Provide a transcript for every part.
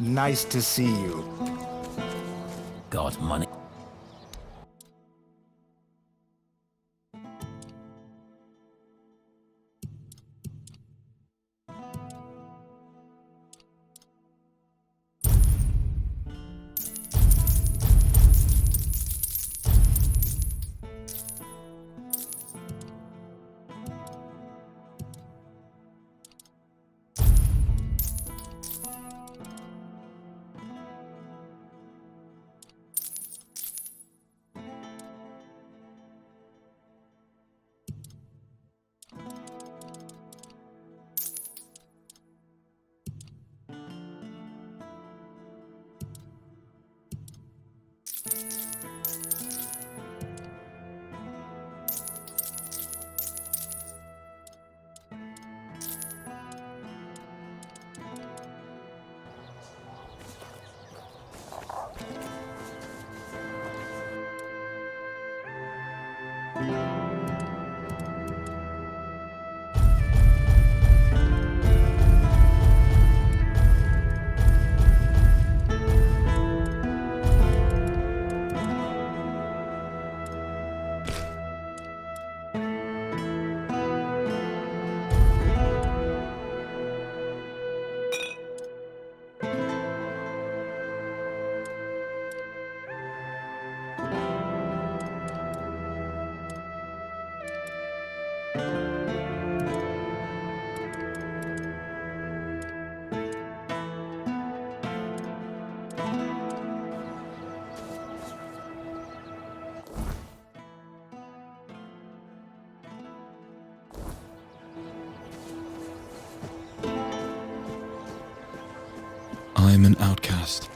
Nice to see you. Got money. I'm an outcast.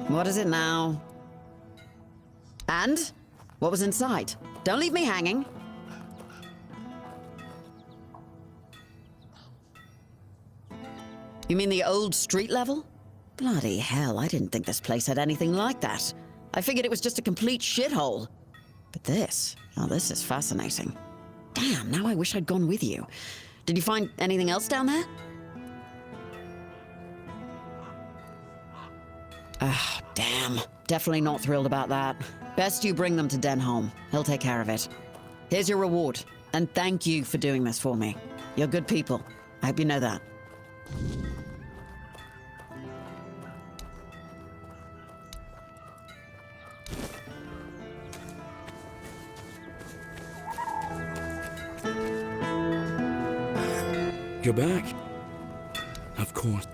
What is it now? And? What was inside? Don't leave me hanging. You mean the old street level? Bloody hell, I didn't think this place had anything like that. I figured it was just a complete shithole. But this, oh, this is fascinating. Damn, now I wish I'd gone with you. Did you find anything else down there? Ah, damn. Definitely not thrilled about that. Best you bring them to Denholm. He'll take care of it. Here's your reward, and thank you for doing this for me. You're good people. I hope you know that. You're back. Of course.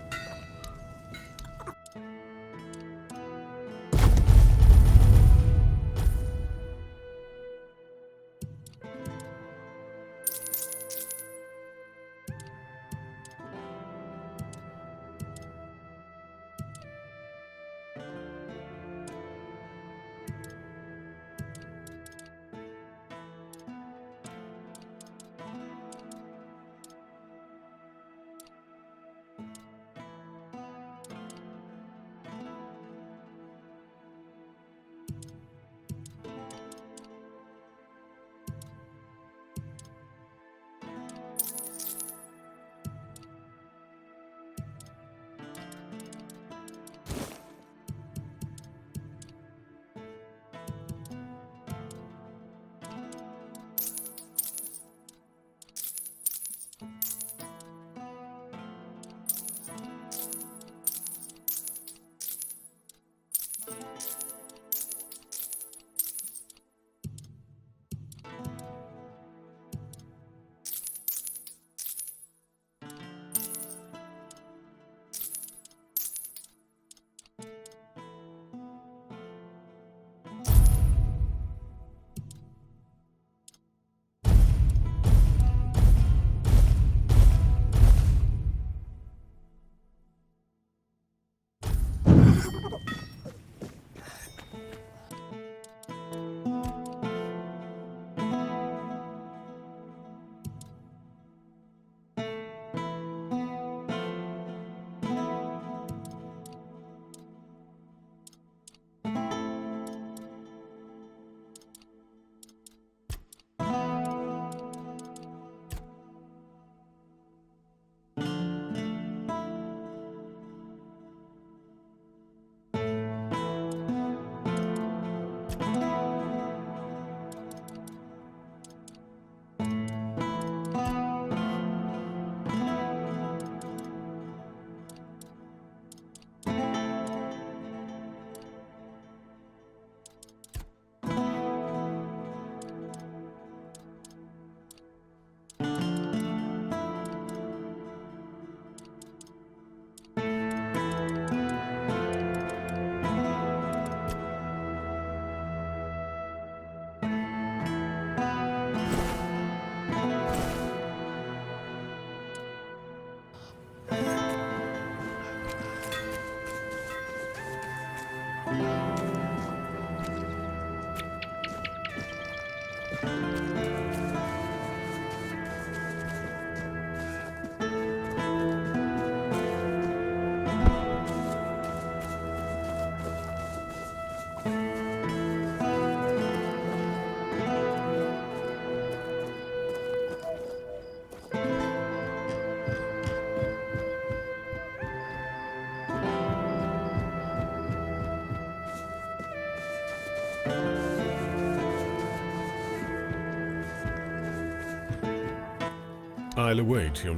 I'll await your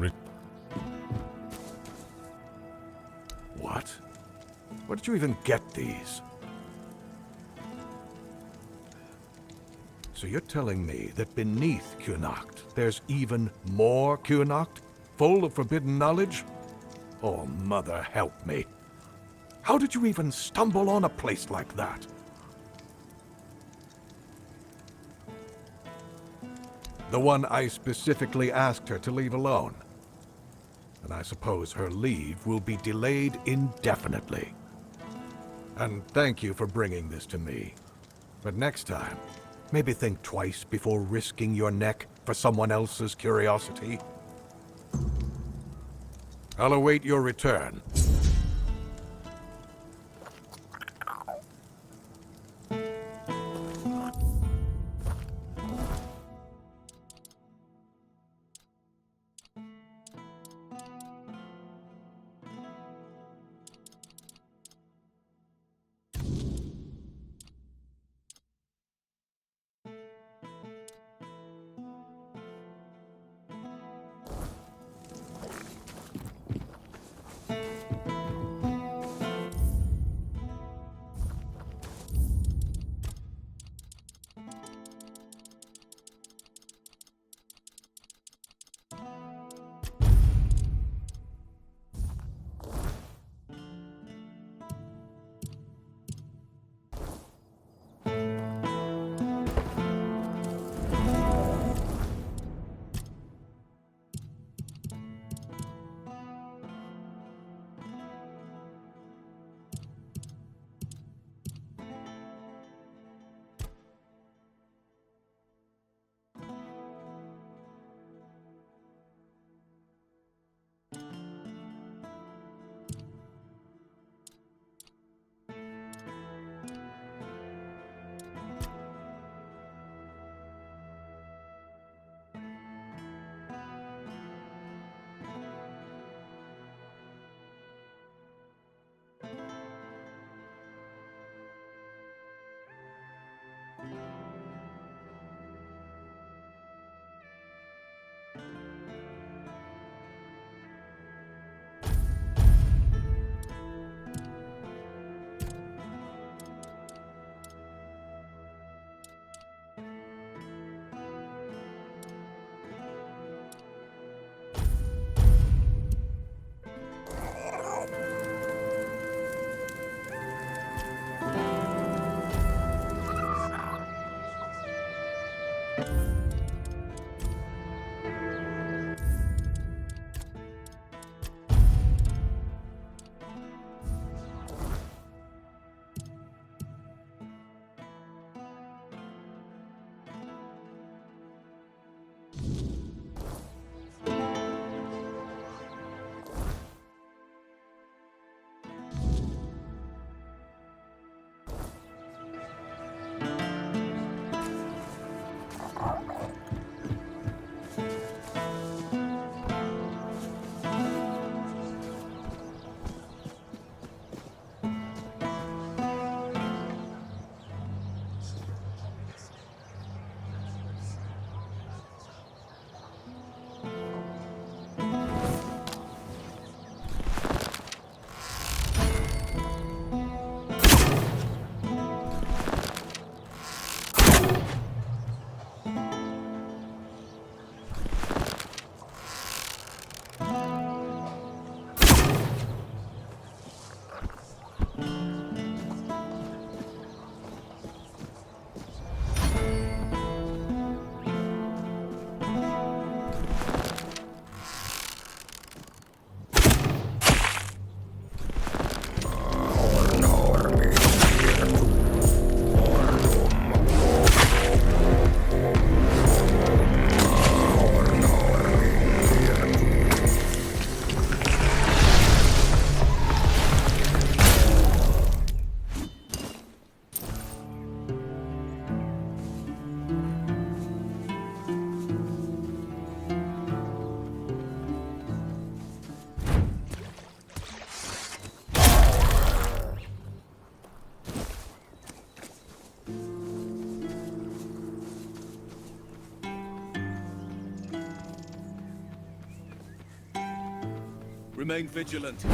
What? Where did you even get these? So you're telling me that beneath Cunacht, there's even more Cunacht? Full of forbidden knowledge? Oh, mother help me. How did you even stumble on a place like that? The one I specifically asked her to leave alone. And I suppose her leave will be delayed indefinitely. And thank you for bringing this to me. But next time, maybe think twice before risking your neck for someone else's curiosity. I'll await your return. Remain vigilant.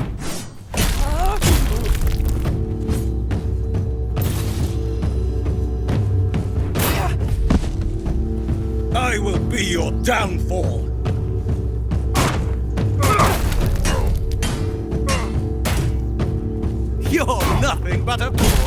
I will be your downfall! You're nothing but a fool!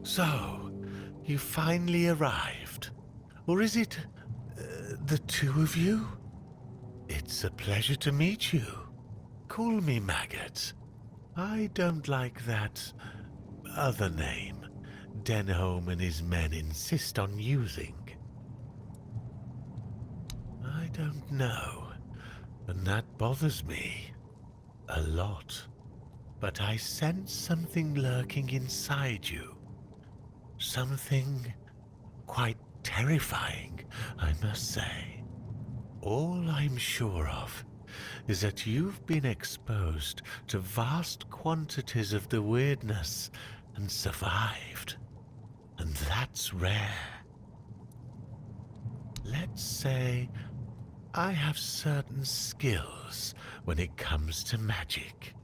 So, you finally arrived. Or is it the two of you? It's a pleasure to meet you. Call me Maggot. I don't like that other name Denholm and his men insist on using. I don't know, and that bothers me a lot. But I sense something lurking inside you. Something quite terrifying, I must say. All I'm sure of is that you've been exposed to vast quantities of the weirdness and survived. And that's rare. Let's say I have certain skills when it comes to magic.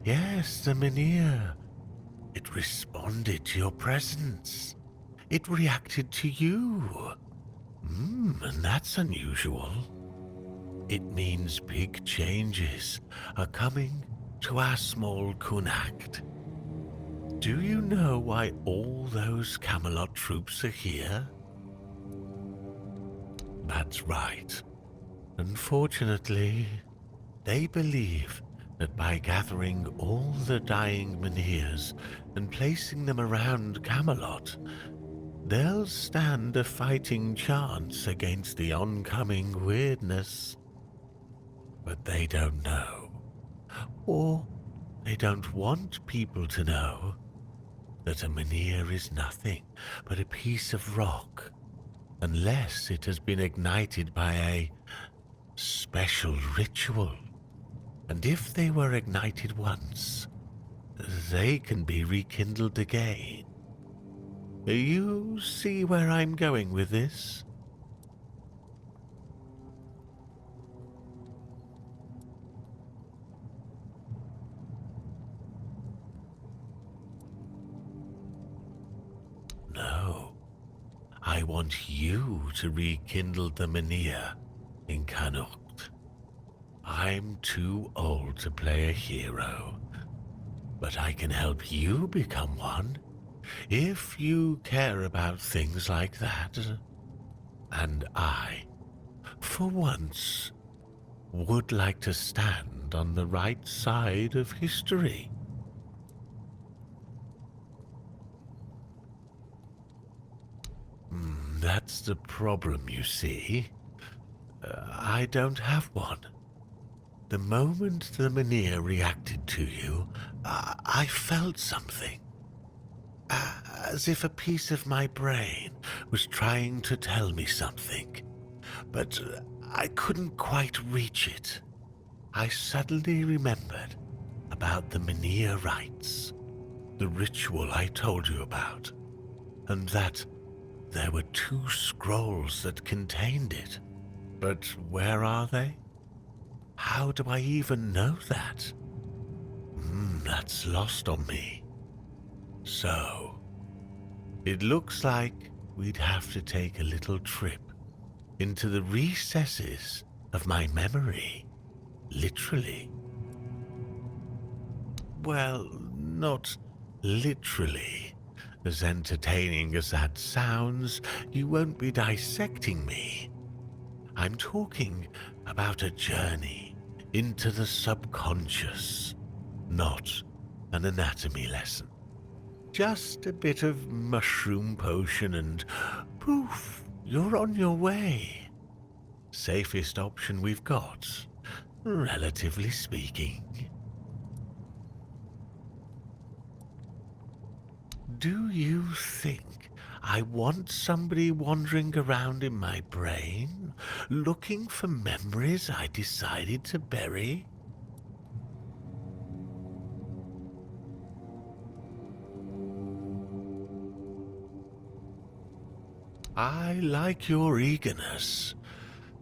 Yes, the Menhir. It responded to your presence. It reacted to you. And that's unusual. It means big changes are coming to our small Kunacht. Do you know why all those Camelot troops are here? That's right. Unfortunately, they believe that by gathering all the dying Menhirs and placing them around Camelot, they'll stand a fighting chance against the oncoming weirdness. But they don't know, or they don't want people to know, that a Menhir is nothing but a piece of rock, unless it has been ignited by a special ritual. And if they were ignited once, they can be rekindled again. You see where I'm going with this? No. I want you to rekindle the Menhir in Connacht. I'm too old to play a hero, but I can help you become one if you care about things like that. And I, for once, would like to stand on the right side of history. That's the problem, you see. I don't have one. The moment the Menhir reacted to you, I felt something. As if a piece of my brain was trying to tell me something, but I couldn't quite reach it. I suddenly remembered about the Menhir rites, the ritual I told you about, and that there were 2 scrolls that contained it. But where are they? How do I even know that? That's lost on me. So, it looks like we'd have to take a little trip into the recesses of my memory, literally. Well, not literally. As entertaining as that sounds, you won't be dissecting me. I'm talking about a journey into the subconscious, not an anatomy lesson. Just a bit of mushroom potion and poof, you're on your way. Safest option we've got, relatively speaking. Do you think I want somebody wandering around in my brain, looking for memories I decided to bury? I like your eagerness,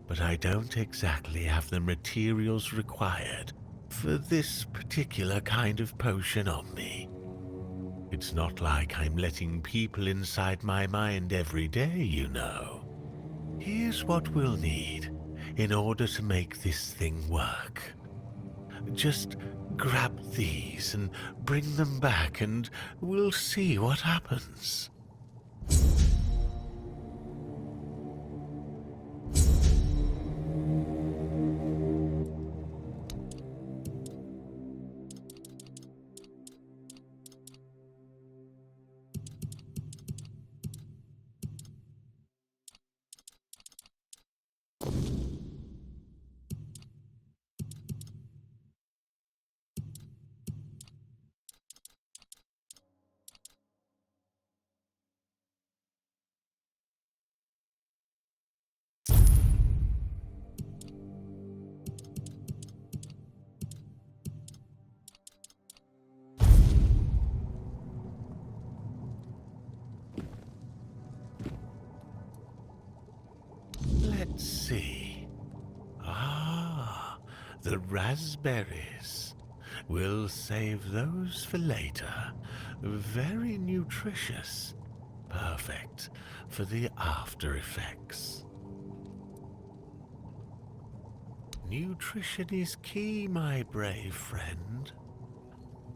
but I don't exactly have the materials required for this particular kind of potion on me. It's not like I'm letting people inside my mind every day, you know. Here's what we'll need in order to make this thing work. Just grab these and bring them back and we'll see what happens. Let's see. The raspberries. We'll save those for later. Very nutritious. Perfect for the after effects. Nutrition is key, my brave friend.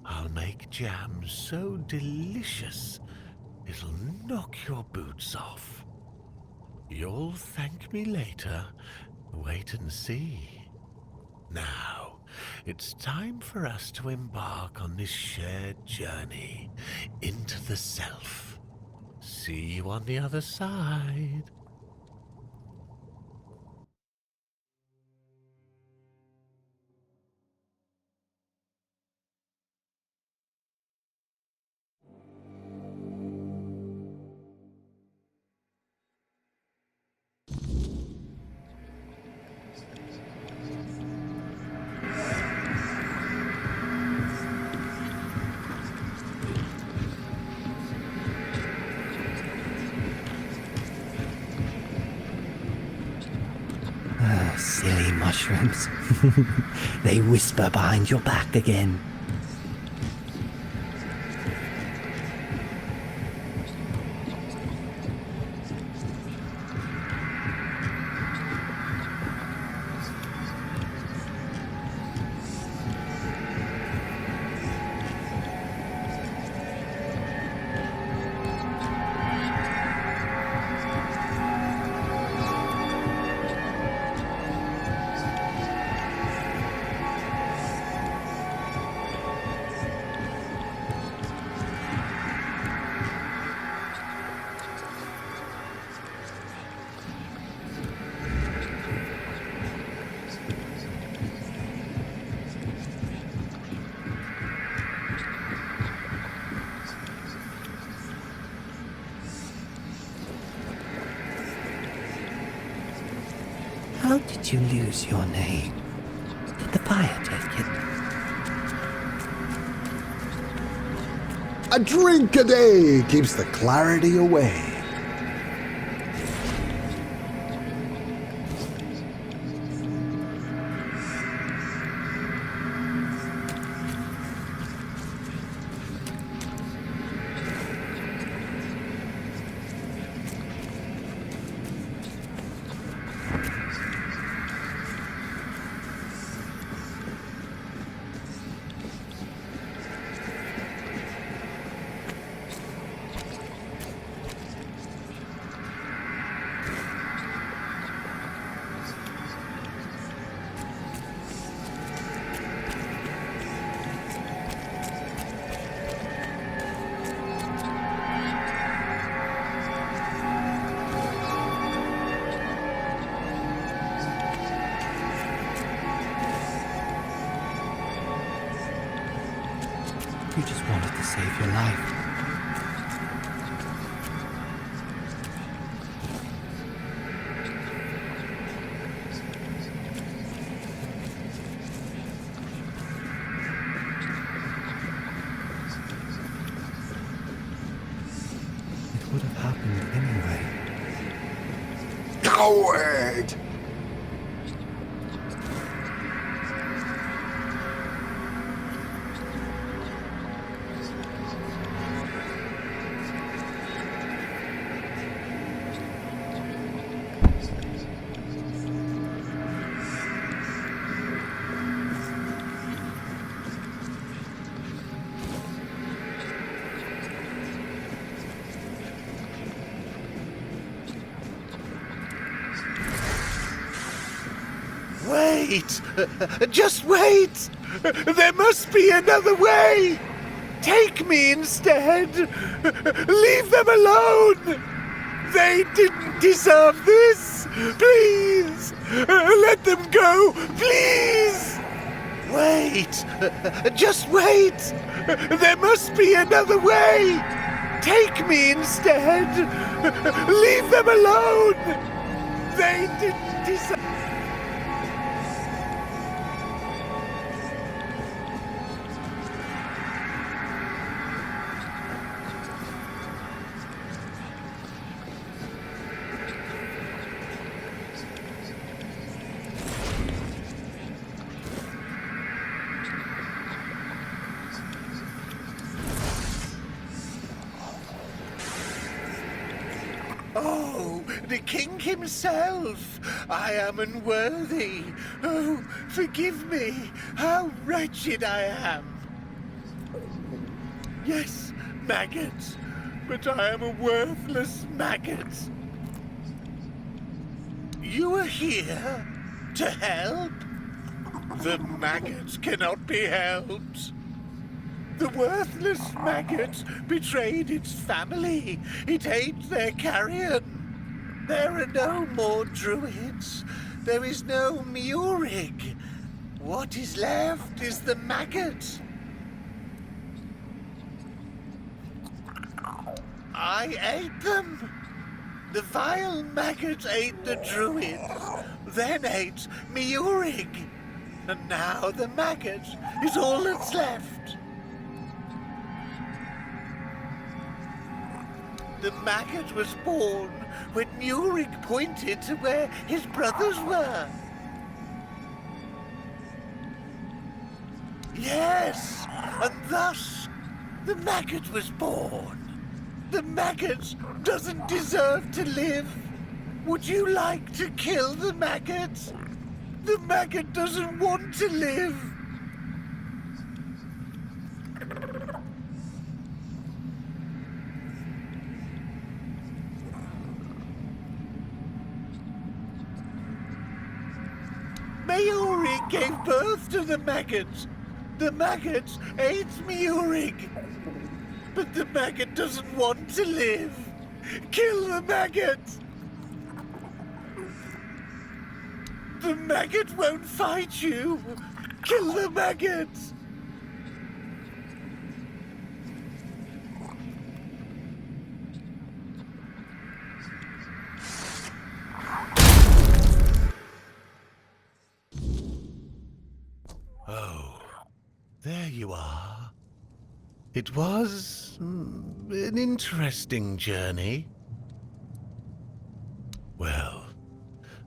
I'll make jam so delicious it'll knock your boots off. You'll thank me later. Wait and see. Now, it's time for us to embark on this shared journey into the self. See you on the other side. Silly mushrooms. They whisper behind your back again. How did you lose your name? Did the fire take it? A drink a day keeps the clarity away. You just wanted to save your life. It would have happened anyway. Coward! Wait! Just wait! There must be another way! Take me instead! Leave them alone! They didn't deserve this! Please! Let them go! Please! Wait! Just wait! There must be another way! Take me instead! Leave them alone! They didn't deserve... Oh, the king himself! I am unworthy. Oh, forgive me. How wretched I am. Yes, maggot, but I am a worthless maggot. You are here to help? The maggot cannot be helped. The worthless maggot betrayed its family. It ate their carrion. There are no more druids. There is no Murig. What is left is the maggot. I ate them. The vile maggot ate the druids, then ate Murig. And now the maggot is all that's left. The maggot was born when Murig pointed to where his brothers were. Yes, and thus the maggot was born. The maggot doesn't deserve to live. Would you like to kill the maggot? The maggot doesn't want to live. Murig gave birth to the maggot. The maggot ate Murig. But the maggot doesn't want to live. Kill the maggot! The maggot won't fight you. Kill the maggot! Oh, there you are. It was an interesting journey. Well,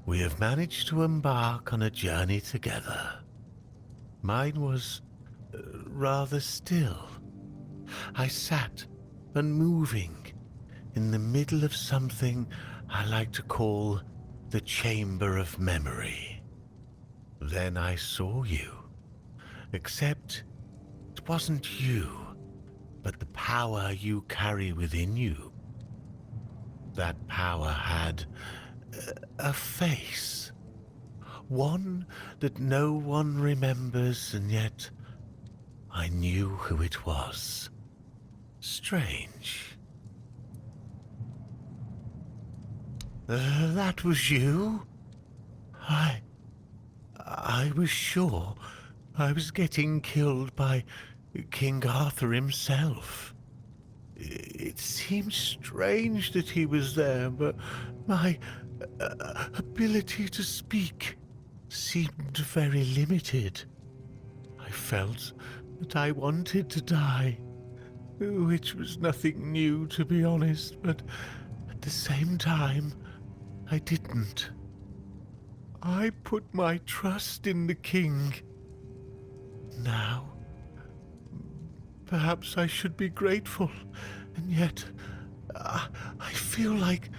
we have managed to embark on a journey together. Mine was rather still. I sat unmoving in the middle of something I like to call the Chamber of Memory. Then I saw you, except it wasn't you, but the power you carry within you. That power had a face. One that no one remembers, and yet I knew who it was. Strange. That was you? I was sure I was getting killed by King Arthur himself. It seemed strange that he was there, but my ability to speak seemed very limited. I felt that I wanted to die, which was nothing new, to be honest, but at the same time, I didn't. I put my trust in the king. Now, perhaps I should be grateful, and yet I feel like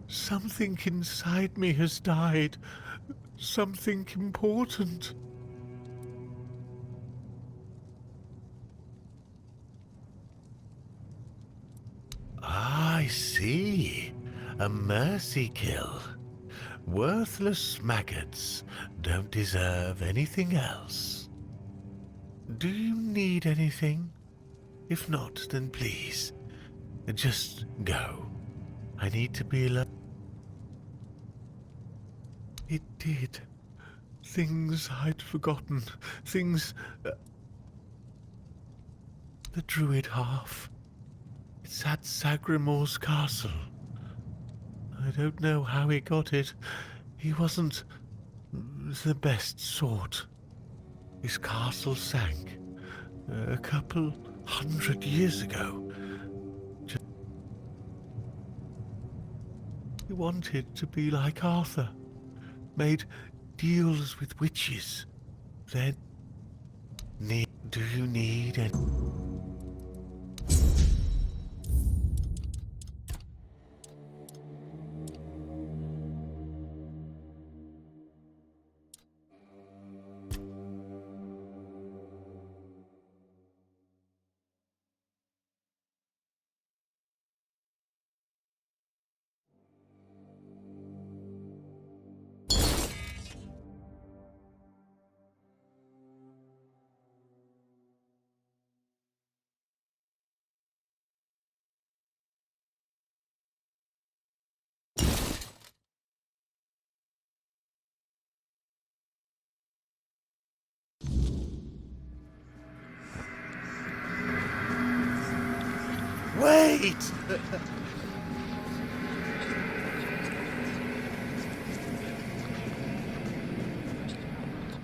something inside me has died. Something important. I see. A mercy kill. Worthless maggots don't deserve anything else. Do you need anything? If not, then please, just go. I need to be alone. It did. Things I'd forgotten. Things... The druid half. It's at Sagrimor's castle. I don't know how he got it. He wasn't the best sort. His castle sank a couple 100 years ago. He wanted to be like Arthur. Made deals with witches. Then... Do you need any... Wait!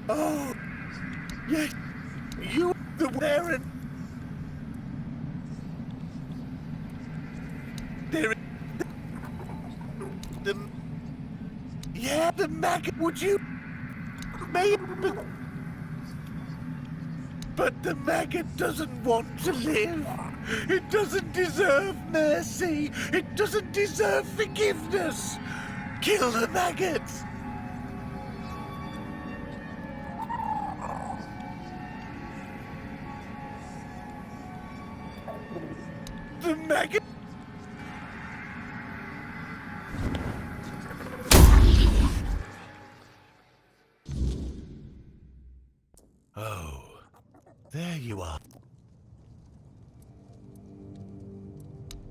Oh, yes, you the wearing. There, the maggot. Would you, maybe? But the maggot doesn't want to live. It doesn't deserve mercy. It doesn't deserve forgiveness. Kill the maggot. The maggot. Oh, there you are.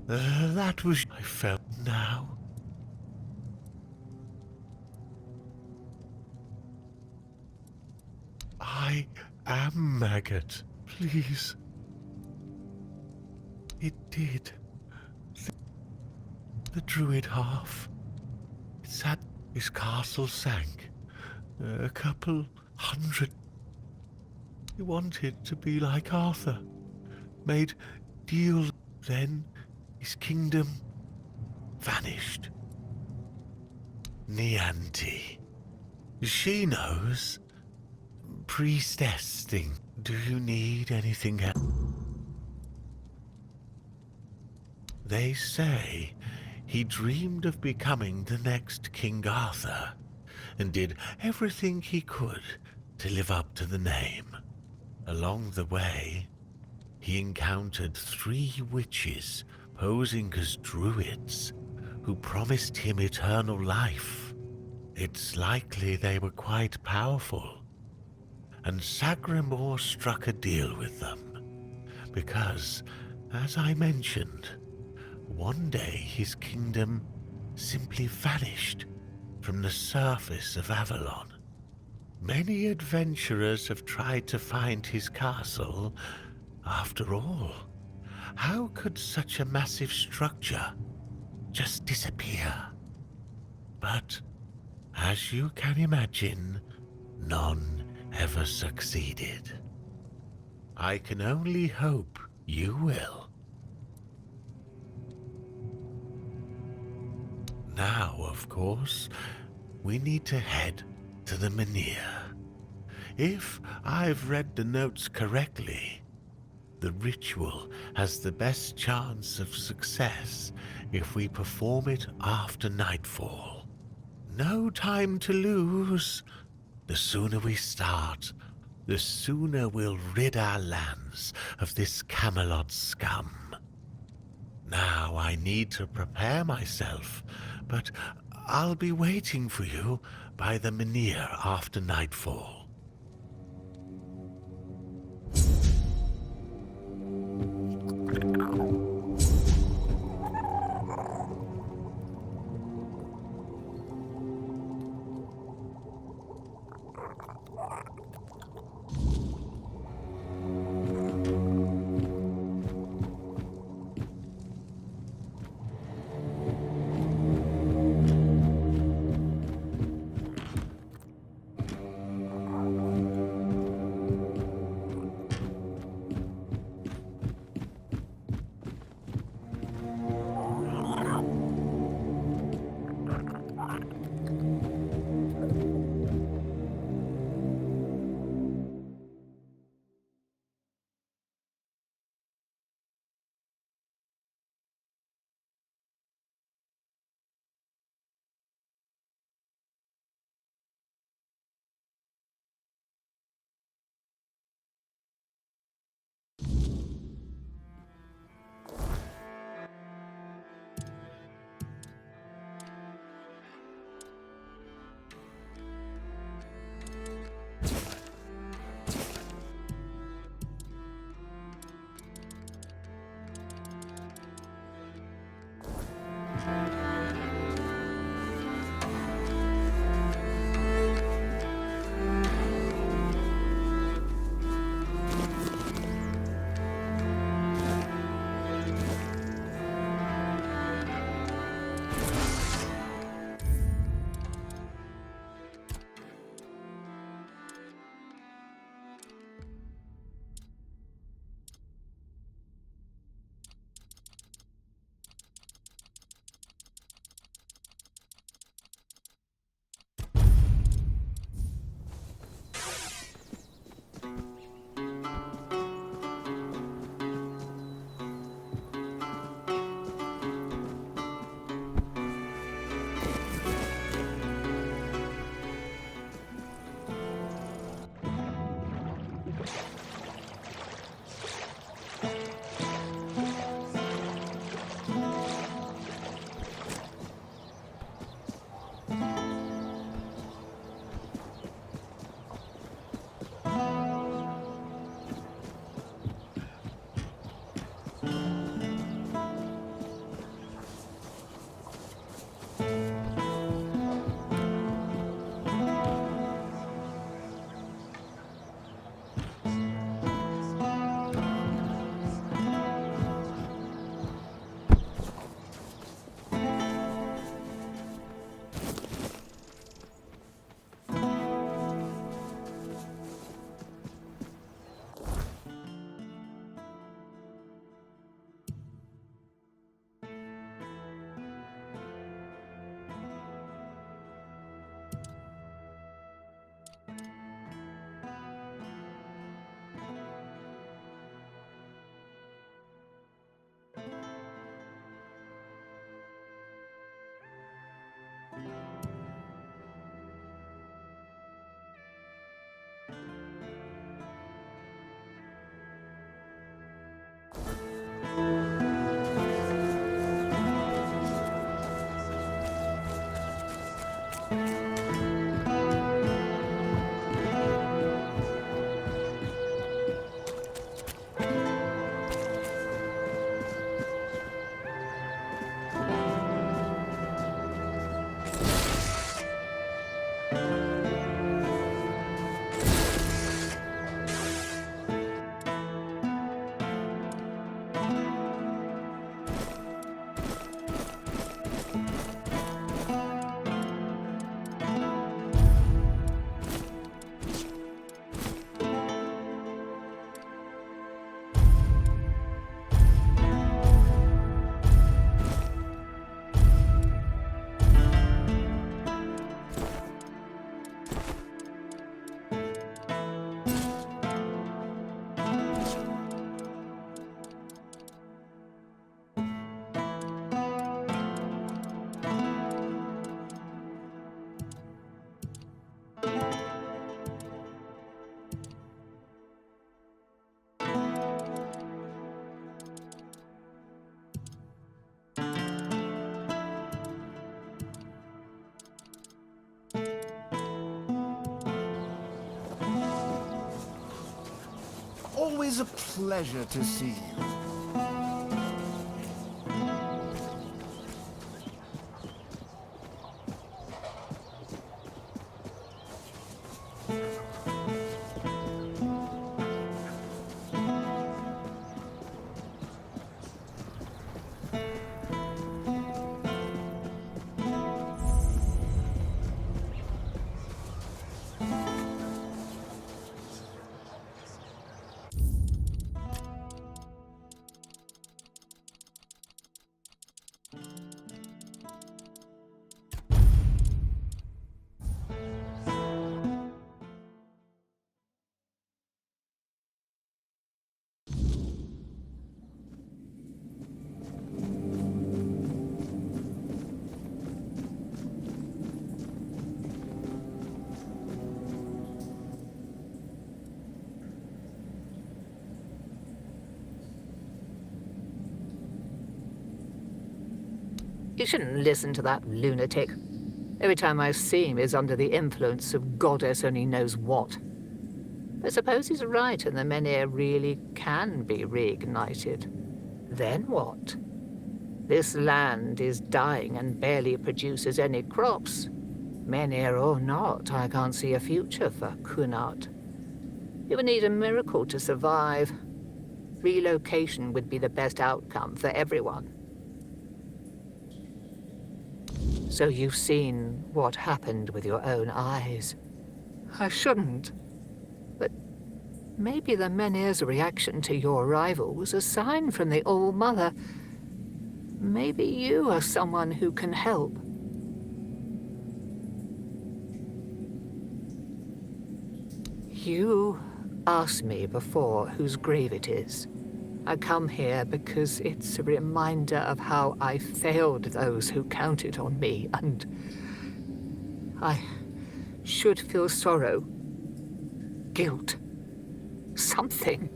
That was I felt now. I am maggot. Please. It did. The druid half. It said his castle sank. A couple hundred. He wanted to be like Arthur. Made deals. Then his kingdom vanished. Nianti. She knows. Priestess thing. Do you need anything else? They say he dreamed of becoming the next King Arthur and did everything he could to live up to the name. Along the way, he encountered 3 witches posing as druids who promised him eternal life. It's likely they were quite powerful, and Sagramore struck a deal with them because, as I mentioned, one day his kingdom simply vanished from the surface of Avalon. Many adventurers have tried to find his castle. After all, how could such a massive structure just disappear? But, as you can imagine, none ever succeeded. I can only hope you will. Now, of course, we need to head to the Menhir. If I've read the notes correctly, the ritual has the best chance of success if we perform it after nightfall. No time to lose. The sooner we start, the sooner we'll rid our lands of this Camelot scum. Now I need to prepare myself, but I'll be waiting for you by the Menhir after nightfall. always a pleasure to see you. You shouldn't listen to that lunatic. Every time I see him, he's under the influence of goddess only knows what. I suppose he's right, and the menhir really can be reignited. Then what? This land is dying and barely produces any crops. Menhir or not, I can't see a future for Kunart. You would need a miracle to survive. Relocation would be the best outcome for everyone. So you've seen what happened with your own eyes. I shouldn't. But maybe the menhir's reaction to your arrival was a sign from the All-Mother. Maybe you are someone who can help. You asked me before whose grave it is. I come here because it's a reminder of how I failed those who counted on me, and I should feel sorrow, guilt, something.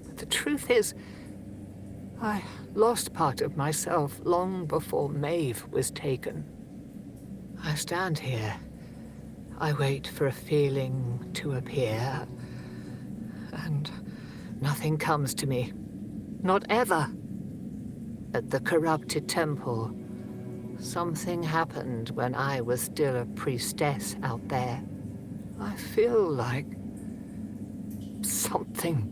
But the truth is, I lost part of myself long before Maeve was taken. I stand here. I wait for a feeling to appear, and nothing comes to me. Not ever. At the corrupted temple, something happened when I was still a priestess out there. I feel like something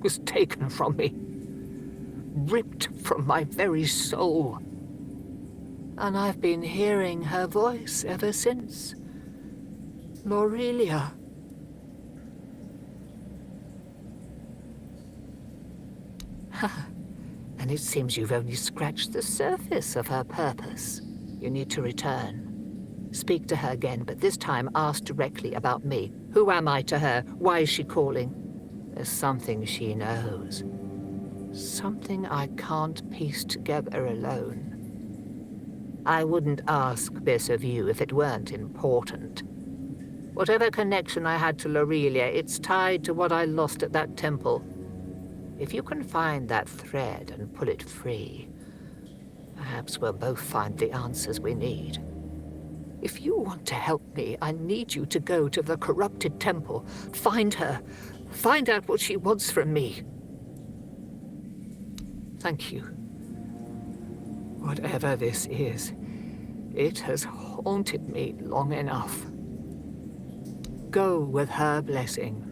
was taken from me, ripped from my very soul. And I've been hearing her voice ever since. Lorelia. And it seems you've only scratched the surface of her purpose. You need to return. Speak to her again, but this time ask directly about me. Who am I to her? Why is she calling? There's something she knows. Something I can't piece together alone. I wouldn't ask this of you if it weren't important. Whatever connection I had to Lorelia, it's tied to what I lost at that temple. If you can find that thread and pull it free, perhaps we'll both find the answers we need. If you want to help me, I need you to go to the corrupted temple, find her, find out what she wants from me. Thank you. Whatever this is, it has haunted me long enough. Go with her blessing.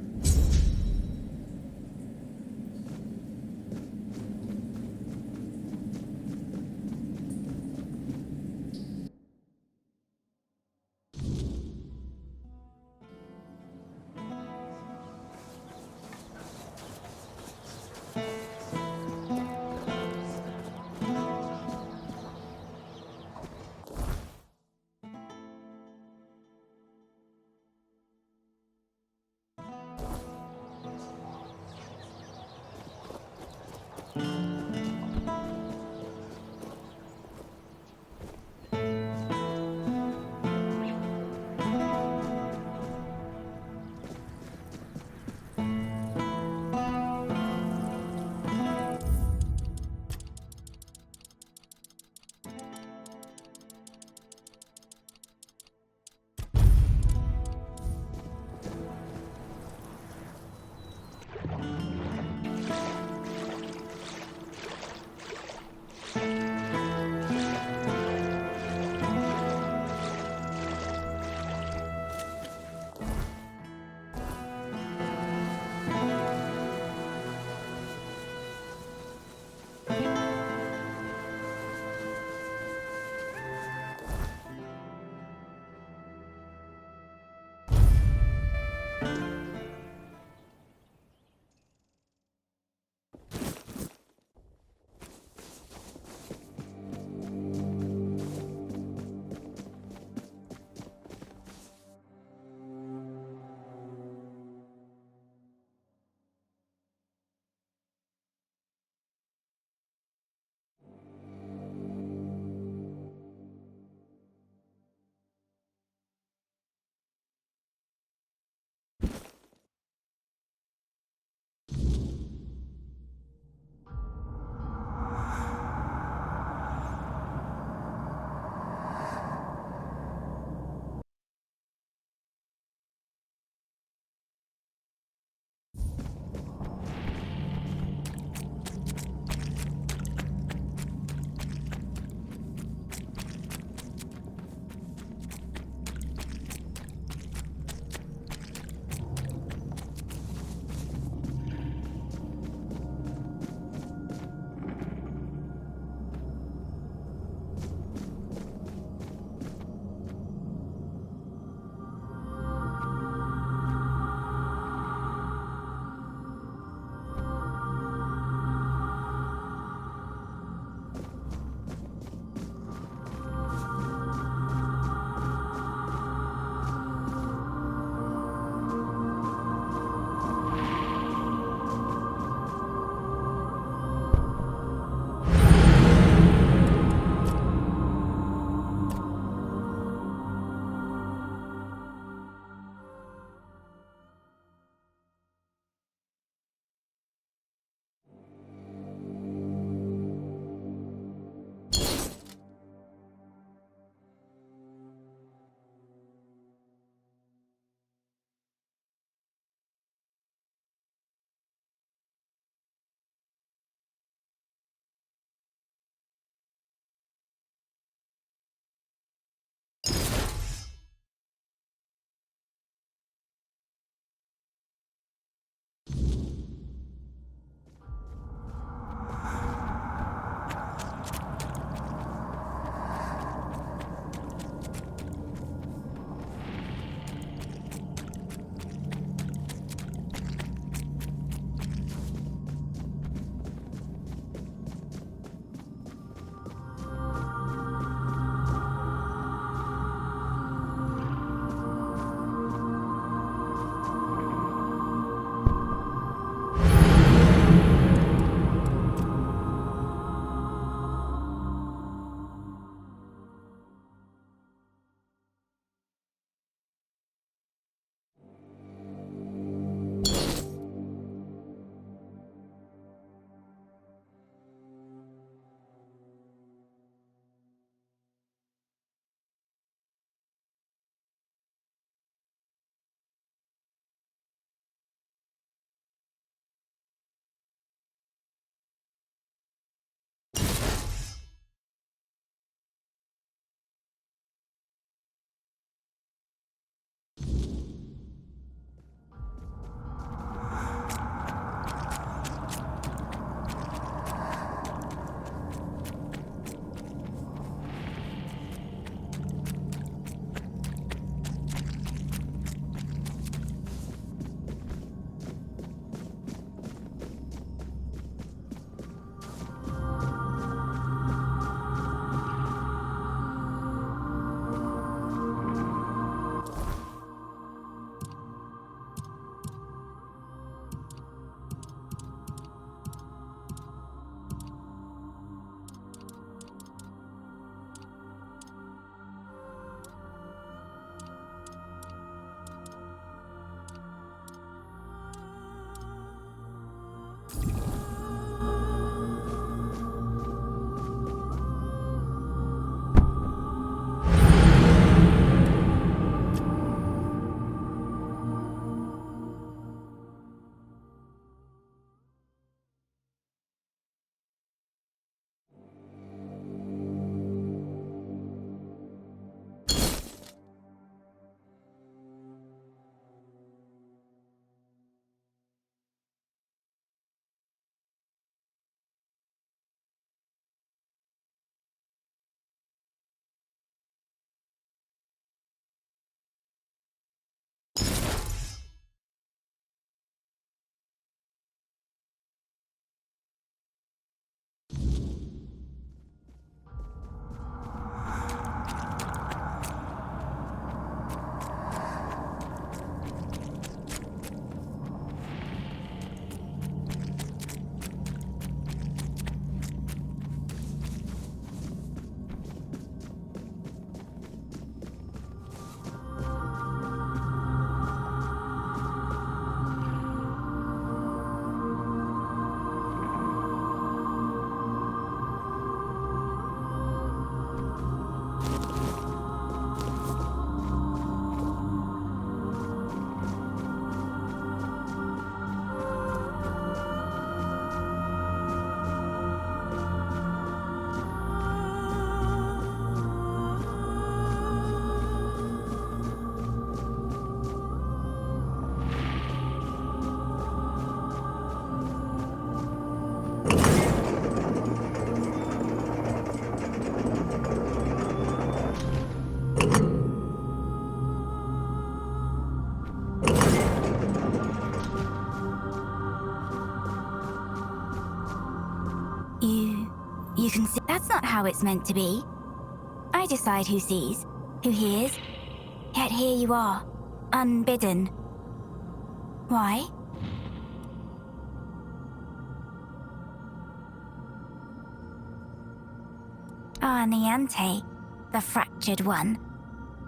can see. That's not how it's meant to be. I decide who sees, who hears. Yet here you are, unbidden. Why? Ah, Niante, the fractured one.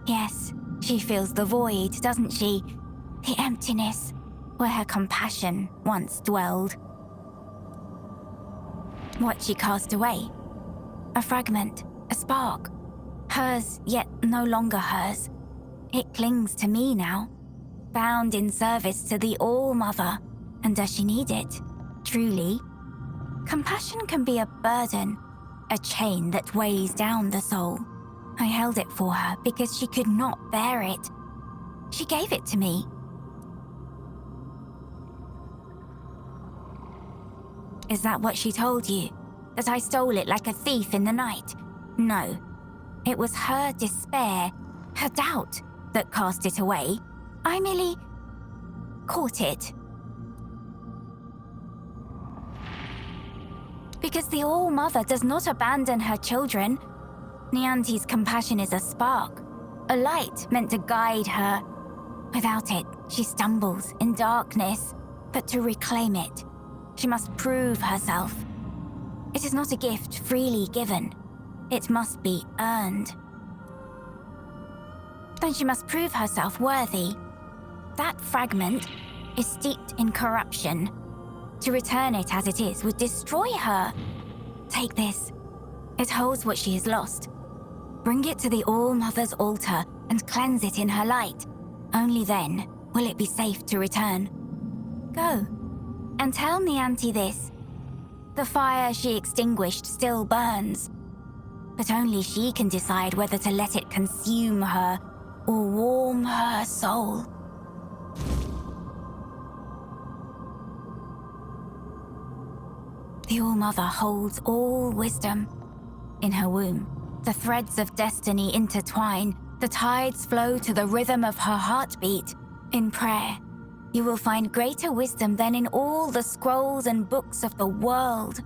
Yes, she feels the void, doesn't she? The emptiness, where her compassion once dwelled. What she cast away? A fragment, a spark. Hers, yet no longer hers. It clings to me now, bound in service to the All-Mother. And does she need it? Truly? Compassion can be a burden, a chain that weighs down the soul. I held it for her because she could not bear it. She gave it to me. Is that what she told you? That I stole it like a thief in the night? No. It was her despair, her doubt, that cast it away. I merely caught it. Because the All-Mother does not abandon her children. Niante's compassion is a spark, a light meant to guide her. Without it, she stumbles in darkness. But to reclaim it, she must prove herself. It is not a gift freely given. It must be earned. Then she must prove herself worthy. That fragment is steeped in corruption. To return it as it is would destroy her. Take this. It holds what she has lost. Bring it to the All-Mother's altar and cleanse it in her light. Only then will it be safe to return. Go, and tell Niante this. The fire she extinguished still burns, but only she can decide whether to let it consume her or warm her soul. The All-Mother holds all wisdom. In her womb, the threads of destiny intertwine, the tides flow to the rhythm of her heartbeat. In prayer, you will find greater wisdom than in all the scrolls and books of the world.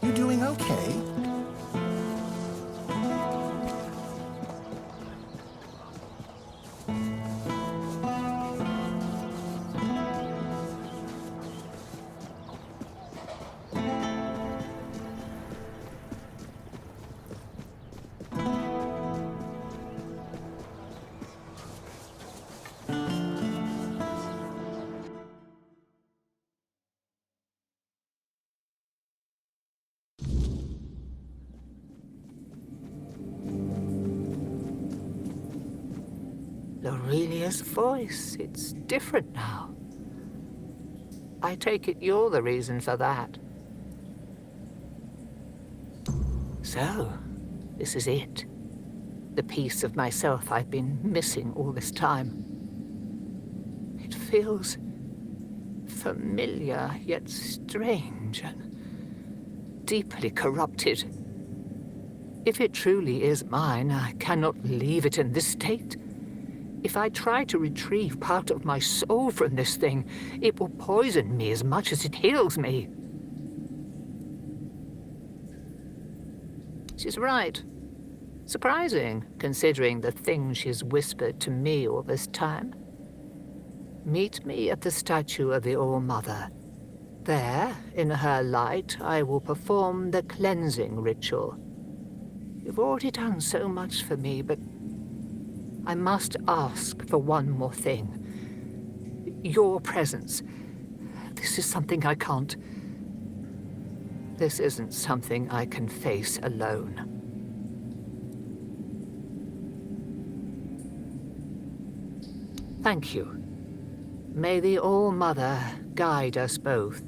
You doing okay? Lorelia's voice, it's different now. I take it you're the reason for that. So, this is it. The piece of myself I've been missing all this time. It feels familiar, yet strange and deeply corrupted. If it truly is mine, I cannot leave it in this state. If I try to retrieve part of my soul from this thing, it will poison me as much as it heals me. She's right. Surprising, considering the things she's whispered to me all this time. Meet me at the statue of the All-Mother. There, in her light, I will perform the cleansing ritual. You've already done so much for me, but I must ask for one more thing. Your presence. This is something I can't... This isn't something I can face alone. Thank you. May the All-Mother guide us both.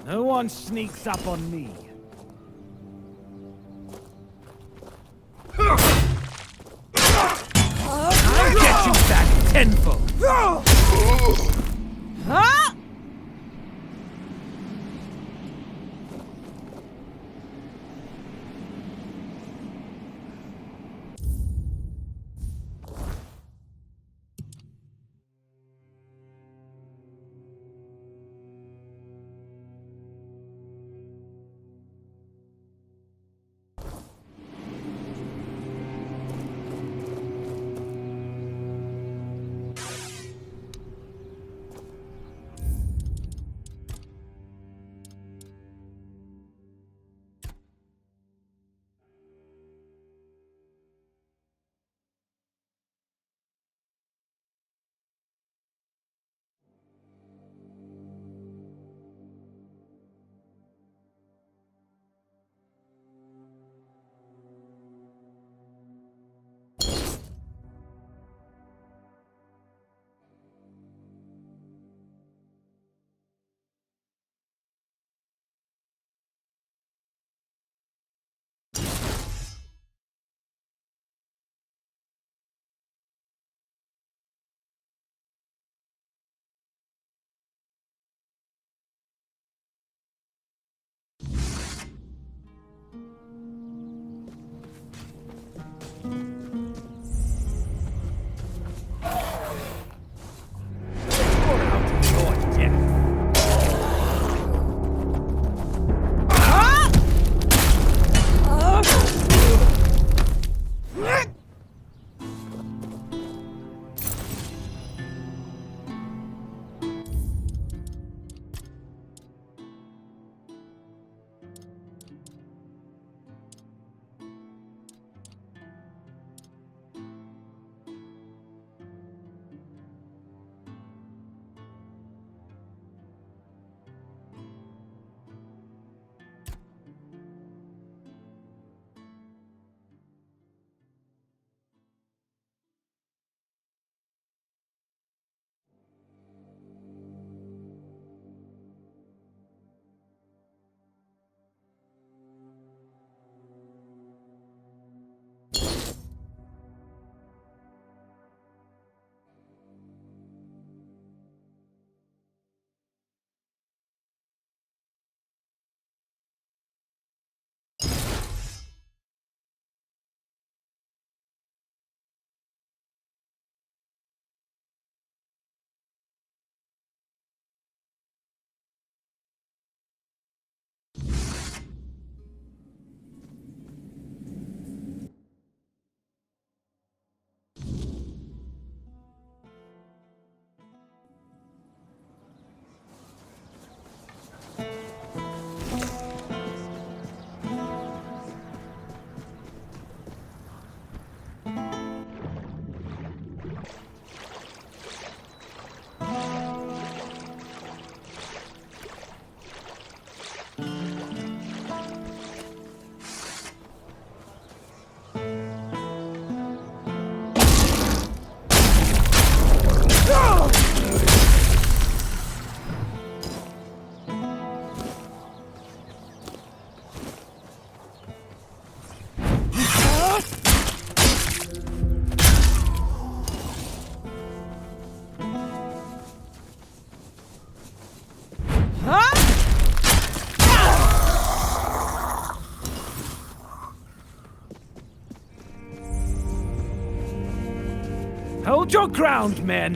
No one sneaks up on me. I'll get you back tenfold. Huh? Hold your ground, men!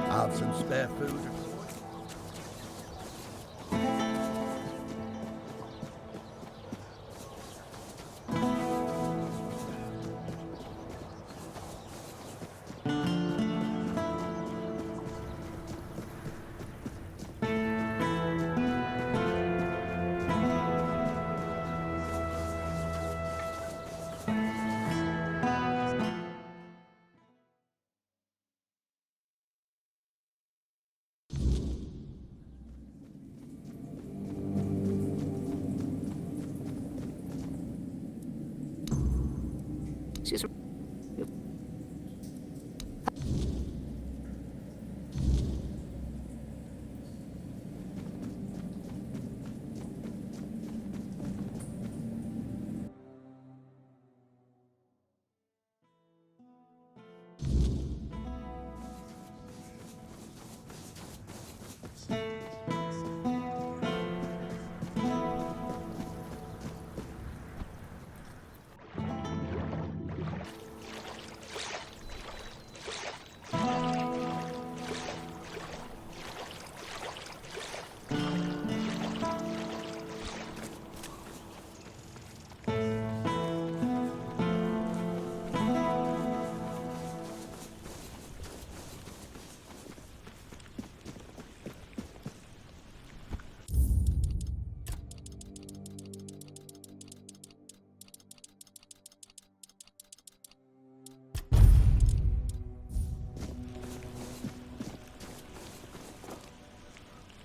Have some spare food. She's...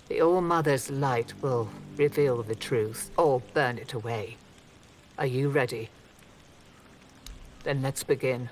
The All-Mother's light will reveal the truth, or burn it away. Are you ready? Then let's begin.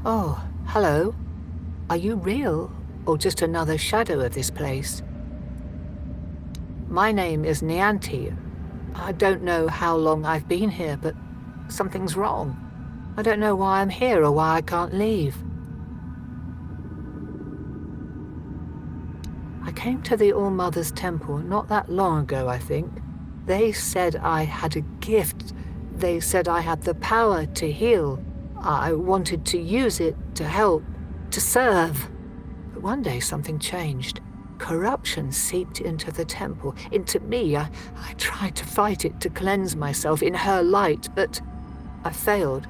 Oh, hello. Are you real, or just another shadow of this place? My name is Nianti. I don't know how long I've been here, but something's wrong. I don't know why I'm here or why I can't leave. I came to the All-Mother's temple not that long ago, I think. They said I had a gift. They said I had the power to heal. I wanted to use it to help, to serve. But one day something changed. Corruption seeped into the temple, into me. I tried to fight it, to cleanse myself in her light, but I failed.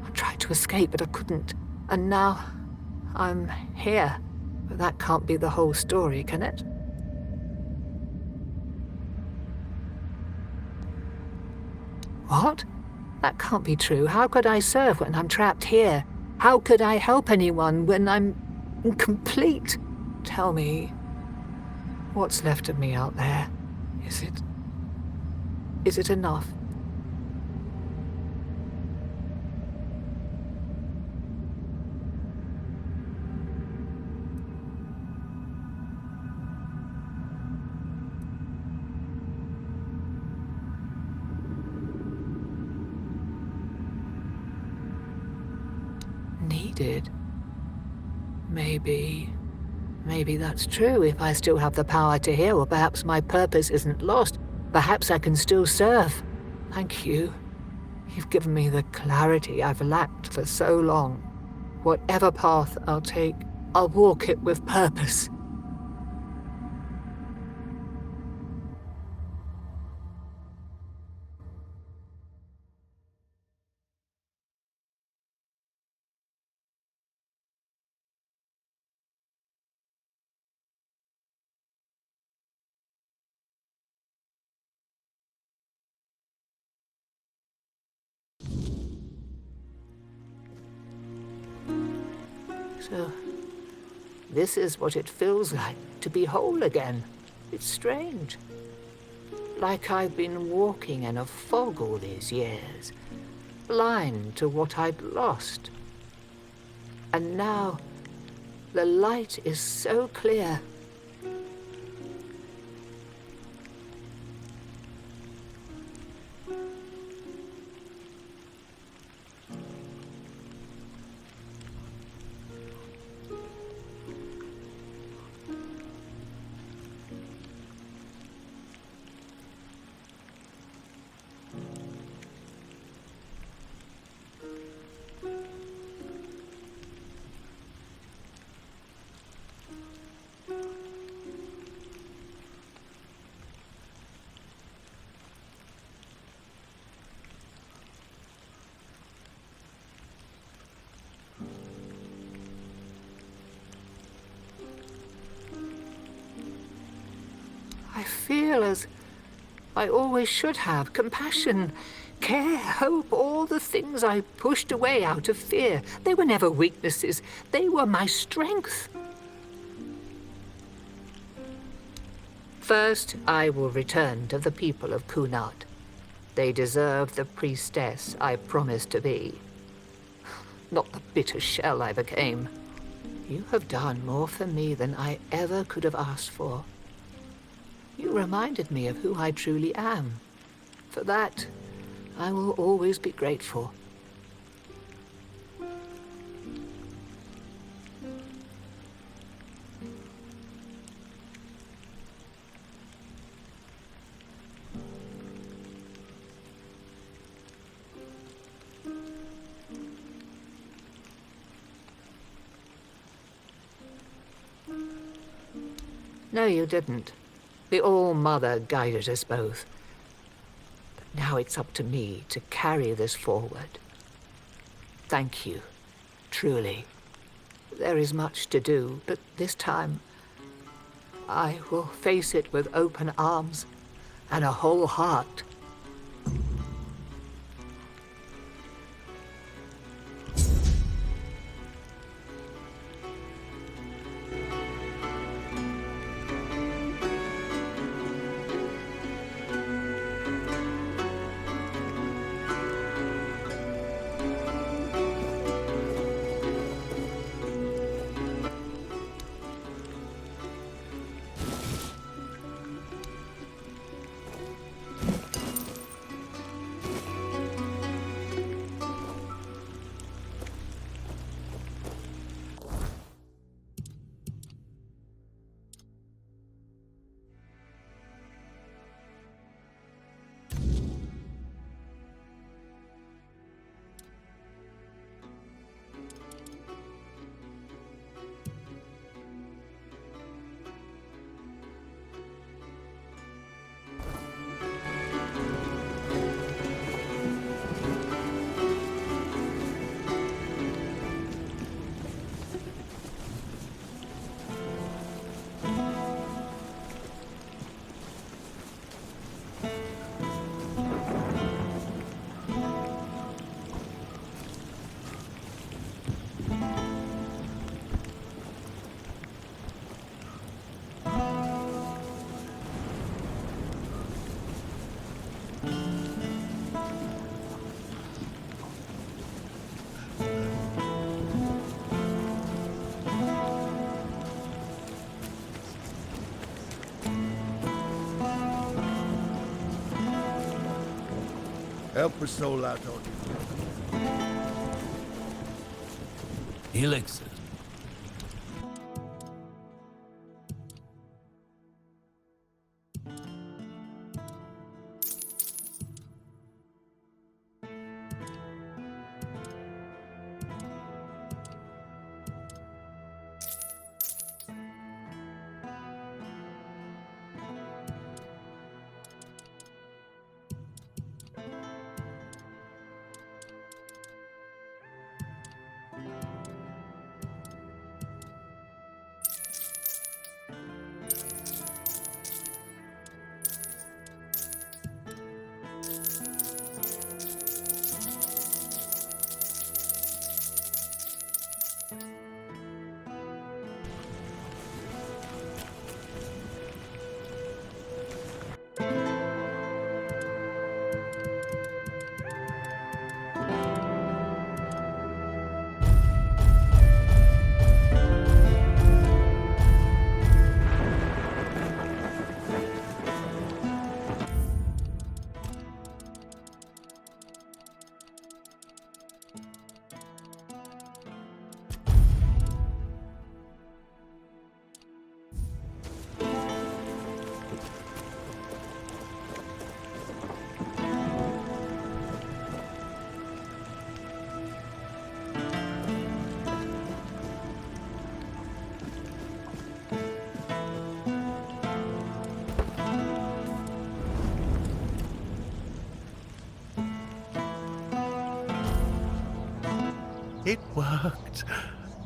I tried to escape, but I couldn't. And now I'm here. But that can't be the whole story, can it? What? That can't be true. How could I serve when I'm trapped here? How could I help anyone when I'm incomplete? Tell me, what's left of me out there? Is it enough? Needed? Maybe that's true if I still have the power to heal, or perhaps my purpose isn't lost. Perhaps I can still serve. Thank you. You've given me the clarity I've lacked for so long. Whatever path I'll take, I'll walk it with purpose. So, this is what it feels like to be whole again. It's strange. Like I've been walking in a fog all these years, blind to what I'd lost. And now, the light is so clear. I feel as I always should have. Compassion, care, hope, all the things I pushed away out of fear. They were never weaknesses. They were my strength. First, I will return to the people of Kunad. They deserve the priestess I promised to be. Not the bitter shell I became. You have done more for me than I ever could have asked for. You reminded me of who I truly am. For that, I will always be grateful. No, you didn't. The All-Mother guided us both. But now it's up to me to carry this forward. Thank you, truly. There is much to do, but this time I will face it with open arms and a whole heart. help a soul out on you. Elixir. It worked.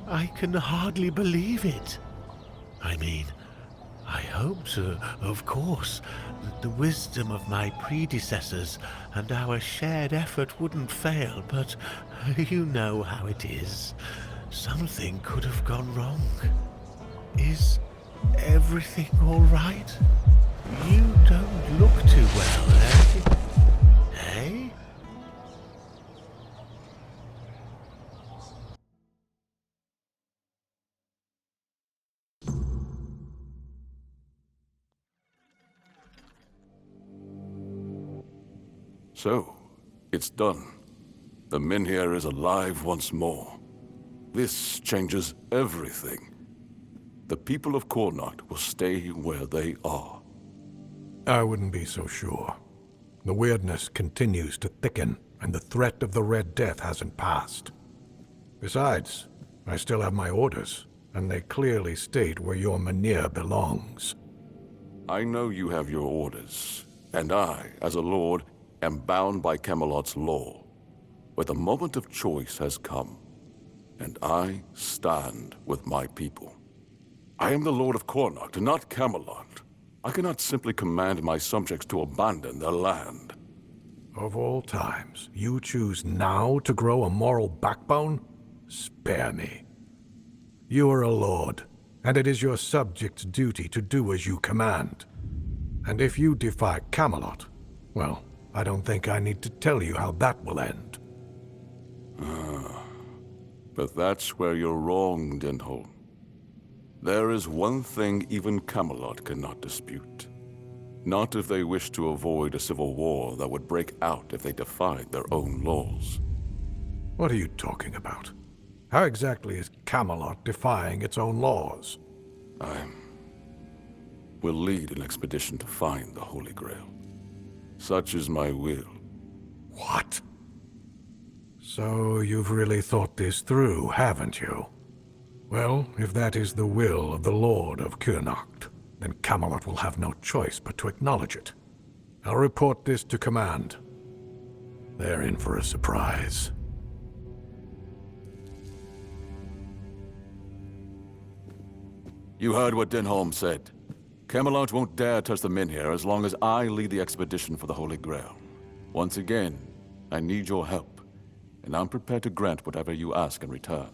I can hardly believe it. I mean, I hoped, of course, that the wisdom of my predecessors and our shared effort wouldn't fail, but you know how it is. Something could have gone wrong. Is everything all right? You don't look too well, eh? Eh? So, it's done. The Minhir is alive once more. This changes everything. The people of Connacht will stay where they are. I wouldn't be so sure. The weirdness continues to thicken, and the threat of the Red Death hasn't passed. Besides, I still have my orders, and they clearly state where your Mynheer belongs. I know you have your orders, and I, as a lord, am bound by Camelot's law. But the moment of choice has come, and I stand with my people. I am the Lord of Connacht, not Camelot. I cannot simply command my subjects to abandon their land. Of all times, you choose now to grow a moral backbone? Spare me. You are a lord, and it is your subjects' duty to do as you command. And if you defy Camelot, well, I don't think I need to tell you how that will end. But that's where you're wrong, Denholm. There is one thing even Camelot cannot dispute. Not if they wish to avoid a civil war that would break out if they defied their own laws. What are you talking about? How exactly is Camelot defying its own laws? I will lead an expedition to find the Holy Grail. Such is my will. What? So you've really thought this through, haven't you? Well, if that is the will of the Lord of Connacht, then Camelot will have no choice but to acknowledge it. I'll report this to command. They're in for a surprise. You heard what Denholm said. Camelot won't dare touch the Minhir as long as I lead the expedition for the Holy Grail. Once again, I need your help, and I'm prepared to grant whatever you ask in return.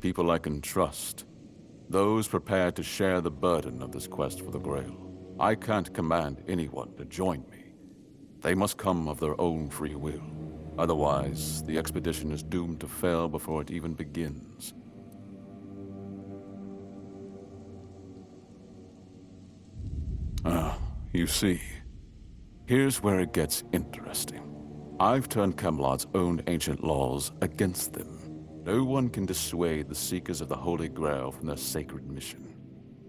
people I can trust, those prepared to share the burden of this quest for the Grail. I can't command anyone to join me. They must come of their own free will. Otherwise, the expedition is doomed to fail before it even begins. You see, here's where it gets interesting. I've turned Camelot's own ancient laws against them. No one can dissuade the Seekers of the Holy Grail from their sacred mission.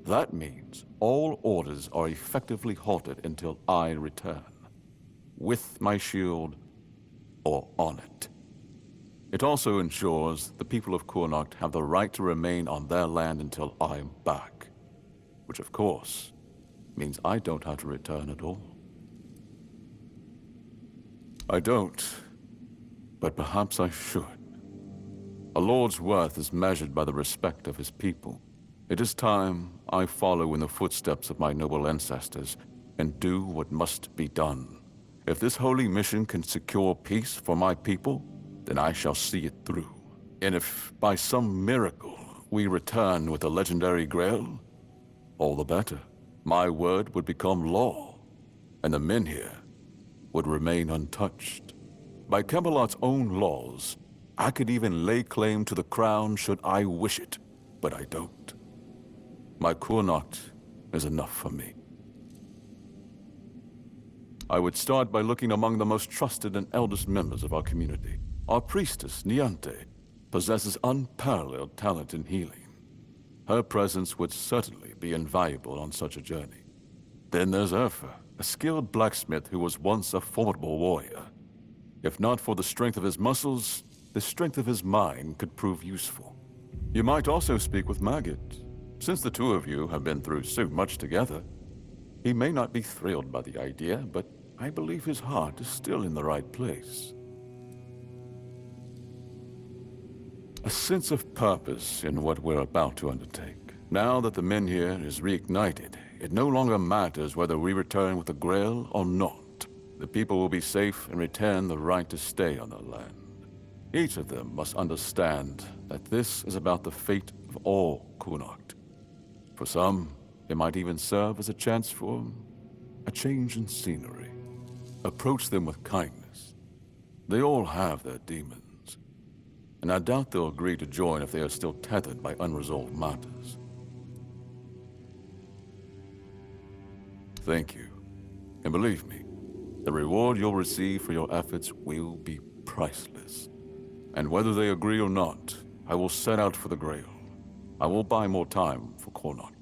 That means all orders are effectively halted until I return. With my shield, or on it. It also ensures the people of Connacht have the right to remain on their land until I am back. Which, of course, means I don't have to return at all. I don't, but perhaps I should. A lord's worth is measured by the respect of his people. It is time I follow in the footsteps of my noble ancestors and do what must be done. If this holy mission can secure peace for my people, then I shall see it through. And if by some miracle we return with the legendary Grail, all the better. My word would become law, and the men here would remain untouched. By Camelot's own laws, I could even lay claim to the crown should I wish it, but I don't. My Connacht is enough for me. I would start by looking among the most trusted and eldest members of our community. Our priestess, Niante, possesses unparalleled talent in healing. Her presence would certainly be invaluable on such a journey. Then there's Urfa, a skilled blacksmith who was once a formidable warrior. If not for the strength of his muscles, the strength of his mind could prove useful. You might also speak with Maggot. Since the two of you have been through so much together, he may not be thrilled by the idea, but I believe his heart is still in the right place. A sense of purpose in what we're about to undertake. Now that the men here is reignited, it no longer matters whether we return with the Grail or not. The people will be safe and retain the right to stay on their land. Each of them must understand that this is about the fate of all Connacht. For some, it might even serve as a chance for a change in scenery. Approach them with kindness. They all have their demons, and I doubt they'll agree to join if they are still tethered by unresolved matters. Thank you. And believe me, the reward you'll receive for your efforts will be priceless. And whether they agree or not, I will set out for the Grail. I will buy more time for Connacht.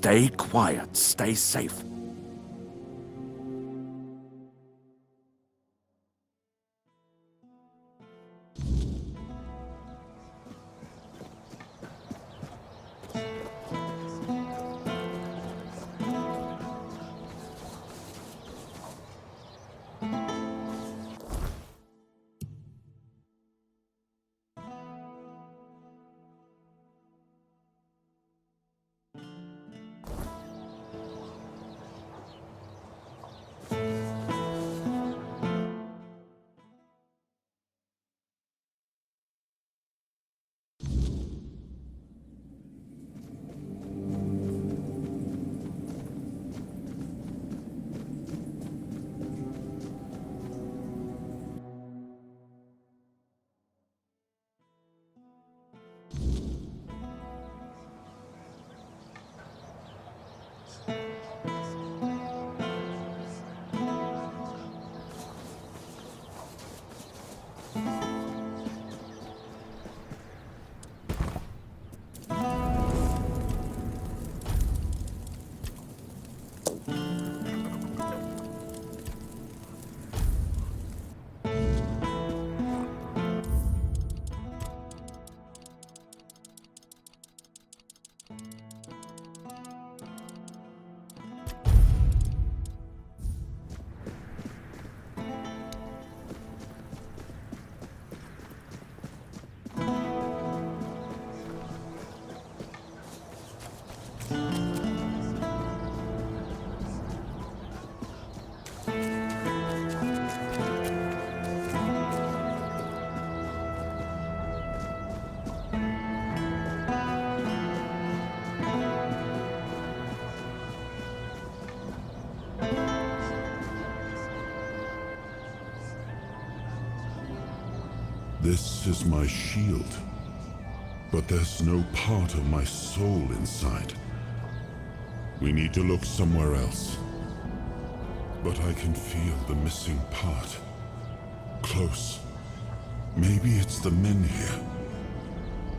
Stay quiet, stay safe. This is my shield. But there's no part of my soul inside. We need to look somewhere else. But I can feel the missing part. Close. Maybe it's the men here.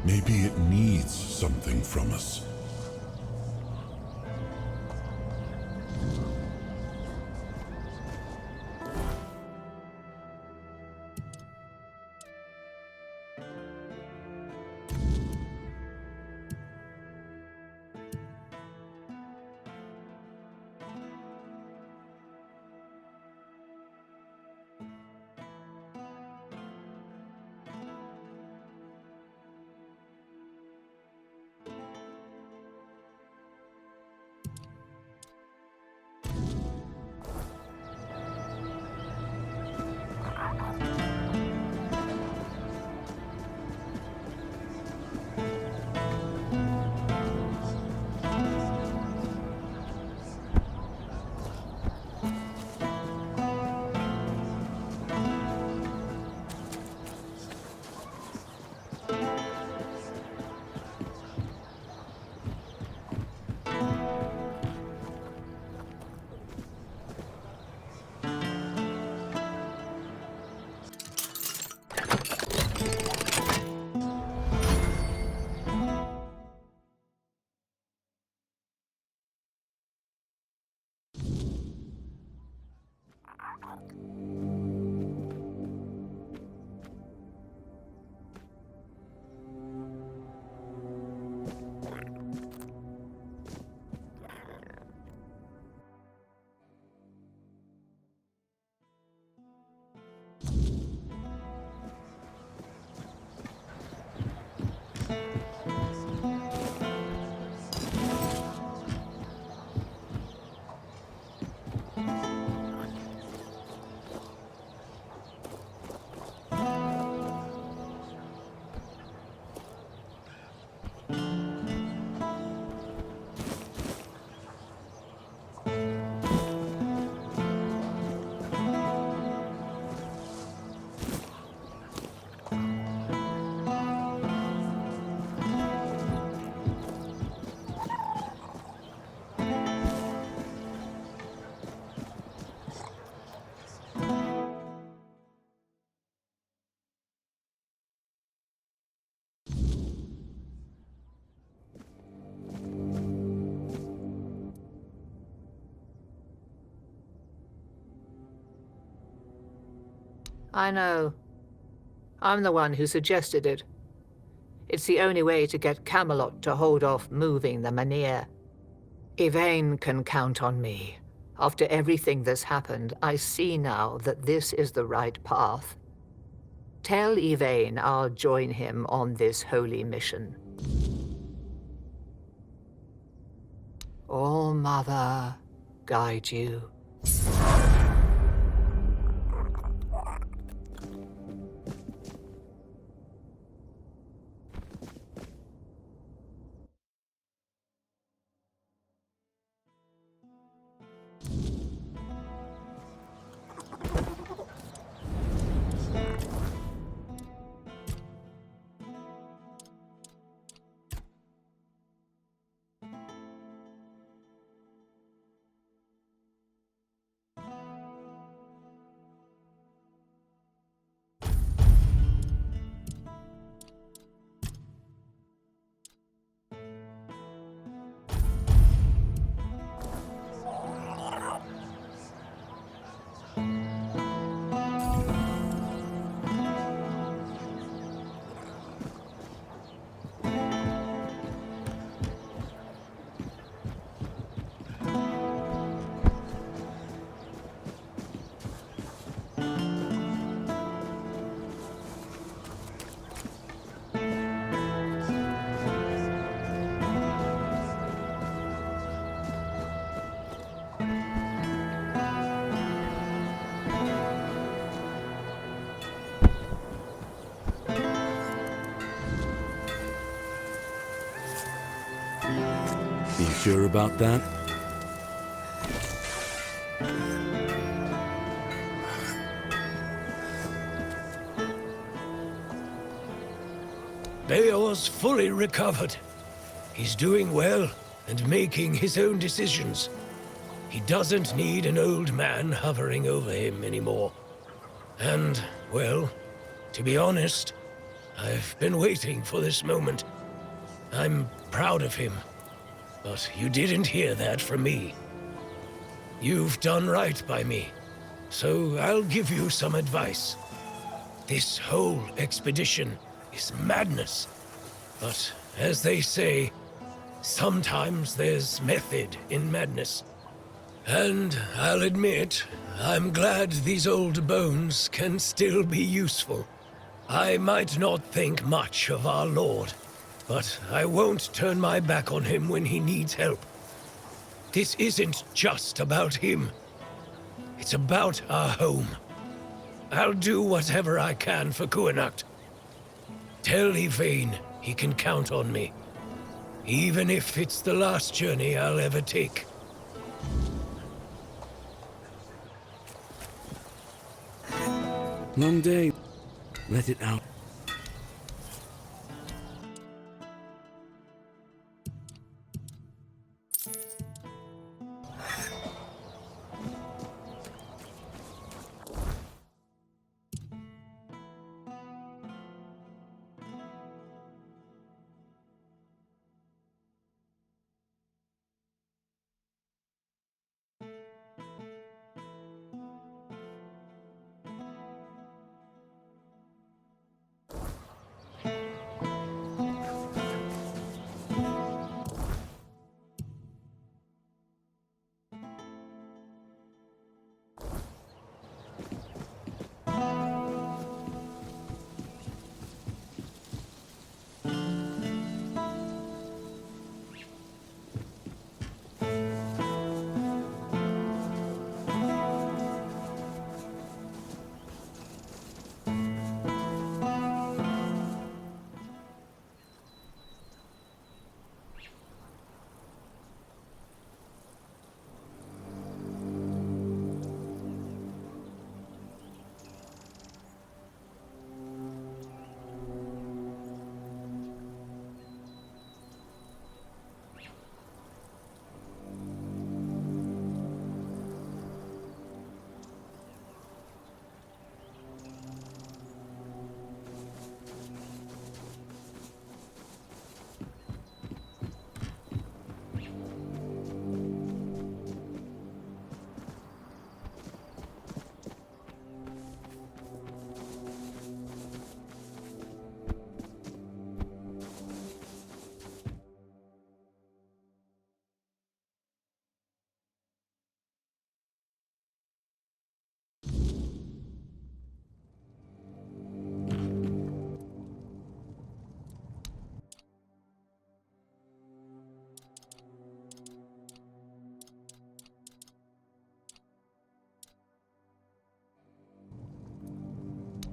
Maybe it needs something from us. I know. I'm the one who suggested it. It's the only way to get Camelot to hold off moving the Menhir. Yvain can count on me. After everything that's happened, I see now that this is the right path. Tell Yvain I'll join him on this holy mission. All Mother guide you. You sure about that? has fully recovered. He's doing well and making his own decisions. He doesn't need an old man hovering over him anymore. And, well, to be honest, I've been waiting for this moment. I'm proud of him, but you didn't hear that from me. You've done right by me, so I'll give you some advice. This whole expedition is madness, but as they say, sometimes there's method in madness. And I'll admit, I'm glad these old bones can still be useful. I might not think much of our Lord, but I won't turn my back on him when he needs help. This isn't just about him. It's about our home. I'll do whatever I can for Kuanacht. Tell Yvain he can count on me, even if it's the last journey I'll ever take. Long day. Let it out.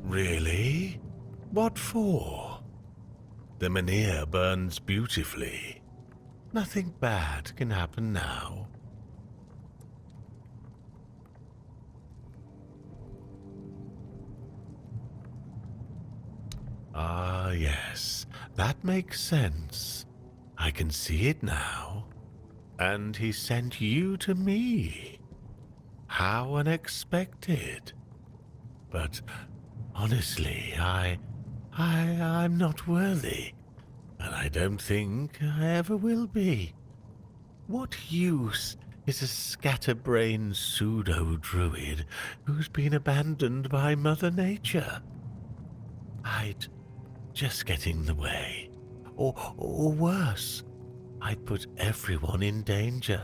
Really? What for? The Menhir burns beautifully. Nothing bad can happen now. Ah, yes, that makes sense. I can see it now. And he sent you to me. How unexpected. But honestly, I'm not worthy, and I don't think I ever will be. What use is a scatterbrained pseudo-druid who's been abandoned by Mother Nature? I'd just get in the way. Or worse, I'd put everyone in danger.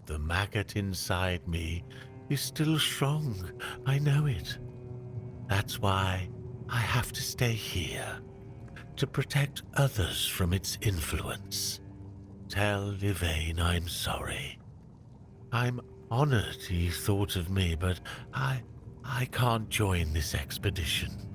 The maggot inside me is still strong, I know it. That's why I have to stay here, to protect others from its influence. Tell Yvain I'm sorry. I'm honored he thought of me, but I can't join this expedition.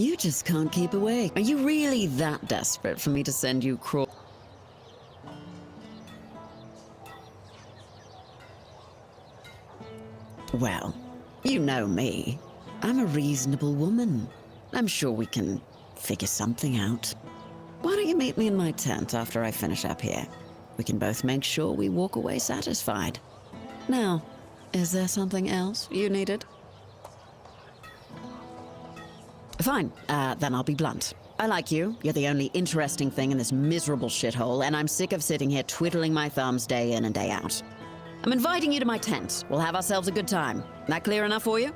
You just can't keep away. Are you really that desperate for me to send you crawl? Well, you know me. I'm a reasonable woman. I'm sure we can figure something out. Why don't you meet me in my tent after I finish up here? We can both make sure we walk away satisfied. Now, is there something else you needed? Fine, then I'll be blunt. I like you. You're the only interesting thing in this miserable shithole, and I'm sick of sitting here twiddling my thumbs day in and day out. I'm inviting you to my tent. We'll have ourselves a good time. That clear enough for you?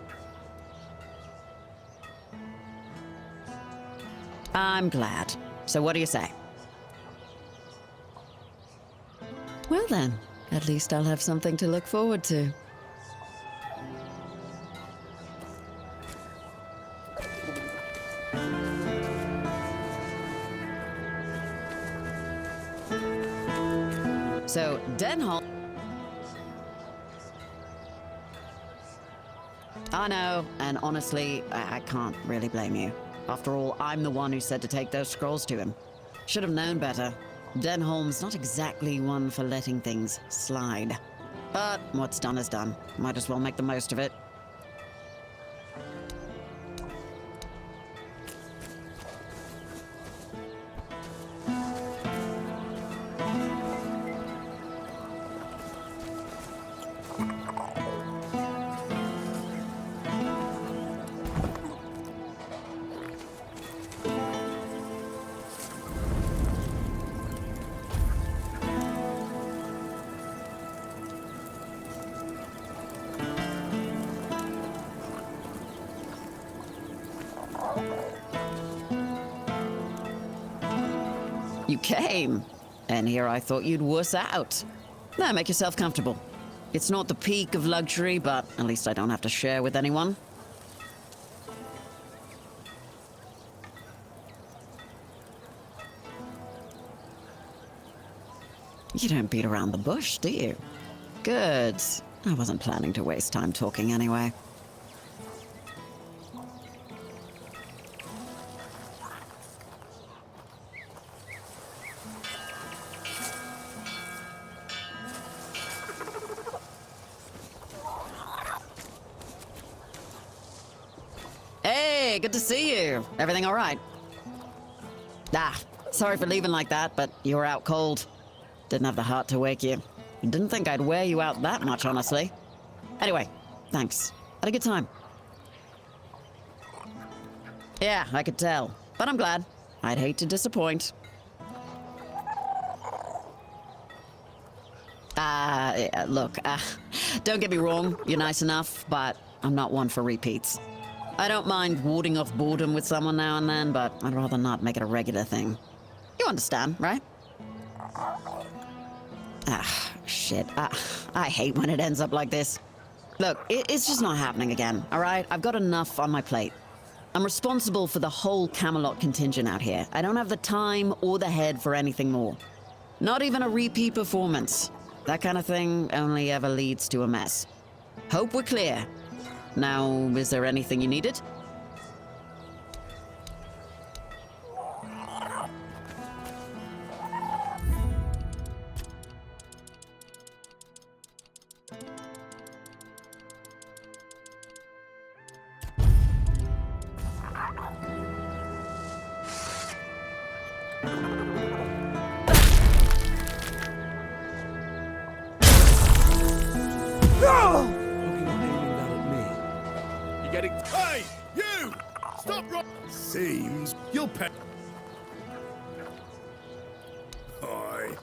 I'm glad. So what do you say? Well then, at least I'll have something to look forward to. So, Denholm... I know, and honestly, I can't really blame you. After all, I'm the one who said to take those scrolls to him. Should have known better. Denholm's not exactly one for letting things slide. But what's done is done. Might as well make the most of it. You came, and here I thought you'd wuss out. Now make yourself comfortable. It's not the peak of luxury, but at least I don't have to share with anyone. You don't beat around the bush, do you? Good. I wasn't planning to waste time talking anyway. Hey, good to see you. Everything all right? Ah, sorry for leaving like that, but you were out cold. Didn't have the heart to wake you. Didn't think I'd wear you out that much, honestly. Anyway, thanks. Had a good time. Yeah, I could tell. But I'm glad. I'd hate to disappoint. Look, don't get me wrong, you're nice enough, but I'm not one for repeats. I don't mind warding off boredom with someone now and then, but I'd rather not make it a regular thing. You understand, right? Shit. I hate when it ends up like this. Look, it's just not happening again, all right? I've got enough on my plate. I'm responsible for the whole Camelot contingent out here. I don't have the time or the head for anything more. Not even a repeat performance. That kind of thing only ever leads to a mess. Hope we're clear. Now, is there anything you needed? Hey, you! Stop right! Seems you'll pay. Oi.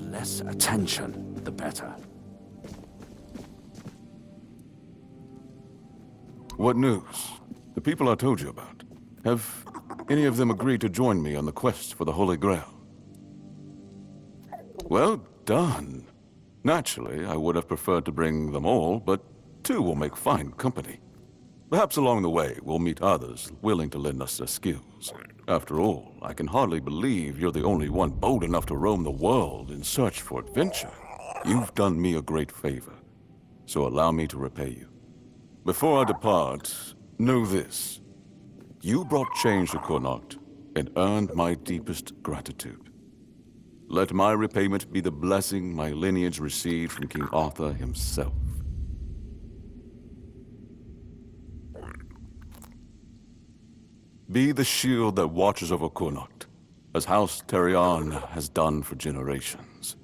less attention, the better. What news? The people I told you about. Have any of them agreed to join me on the quest for the Holy Grail? Well done. Naturally, I would have preferred to bring them all, but 2 will make fine company. Perhaps along the way, we'll meet others willing to lend us their skills. After all, I can hardly believe you're the only one bold enough to roam the world in search for adventure. You've done me a great favor, so allow me to repay you. Before I depart, know this. You brought change to Connacht and earned my deepest gratitude. Let my repayment be the blessing my lineage received from King Arthur himself. Be the shield that watches over Connacht, as House Terion has done for generations.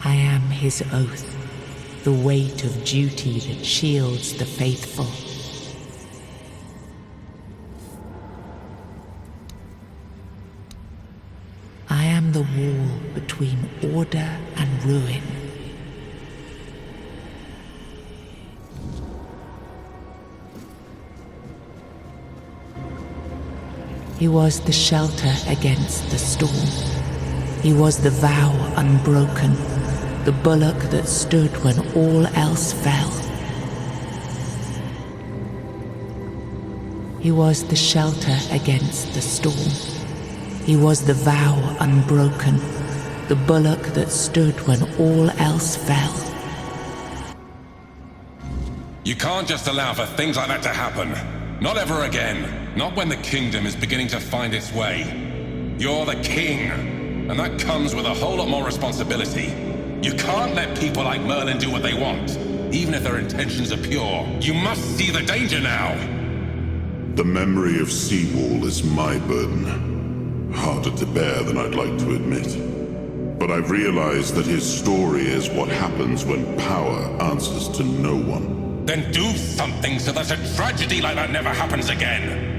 I am his oath, the weight of duty that shields the faithful. I am the wall between order and ruin. He was the shelter against the storm. He was the vow unbroken, the bulwark that stood when all else fell. He was the shelter against the storm. He was the vow unbroken, the bulwark that stood when all else fell. You can't just allow for things like that to happen. Not ever again. Not when the kingdom is beginning to find its way. You're the king, and that comes with a whole lot more responsibility. You can't let people like Merlin do what they want, even if their intentions are pure. You must see the danger now! The memory of Seawall is my burden. Harder to bear than I'd like to admit. But I've realized that his story is what happens when power answers to no one. Then do something so that a tragedy like that never happens again!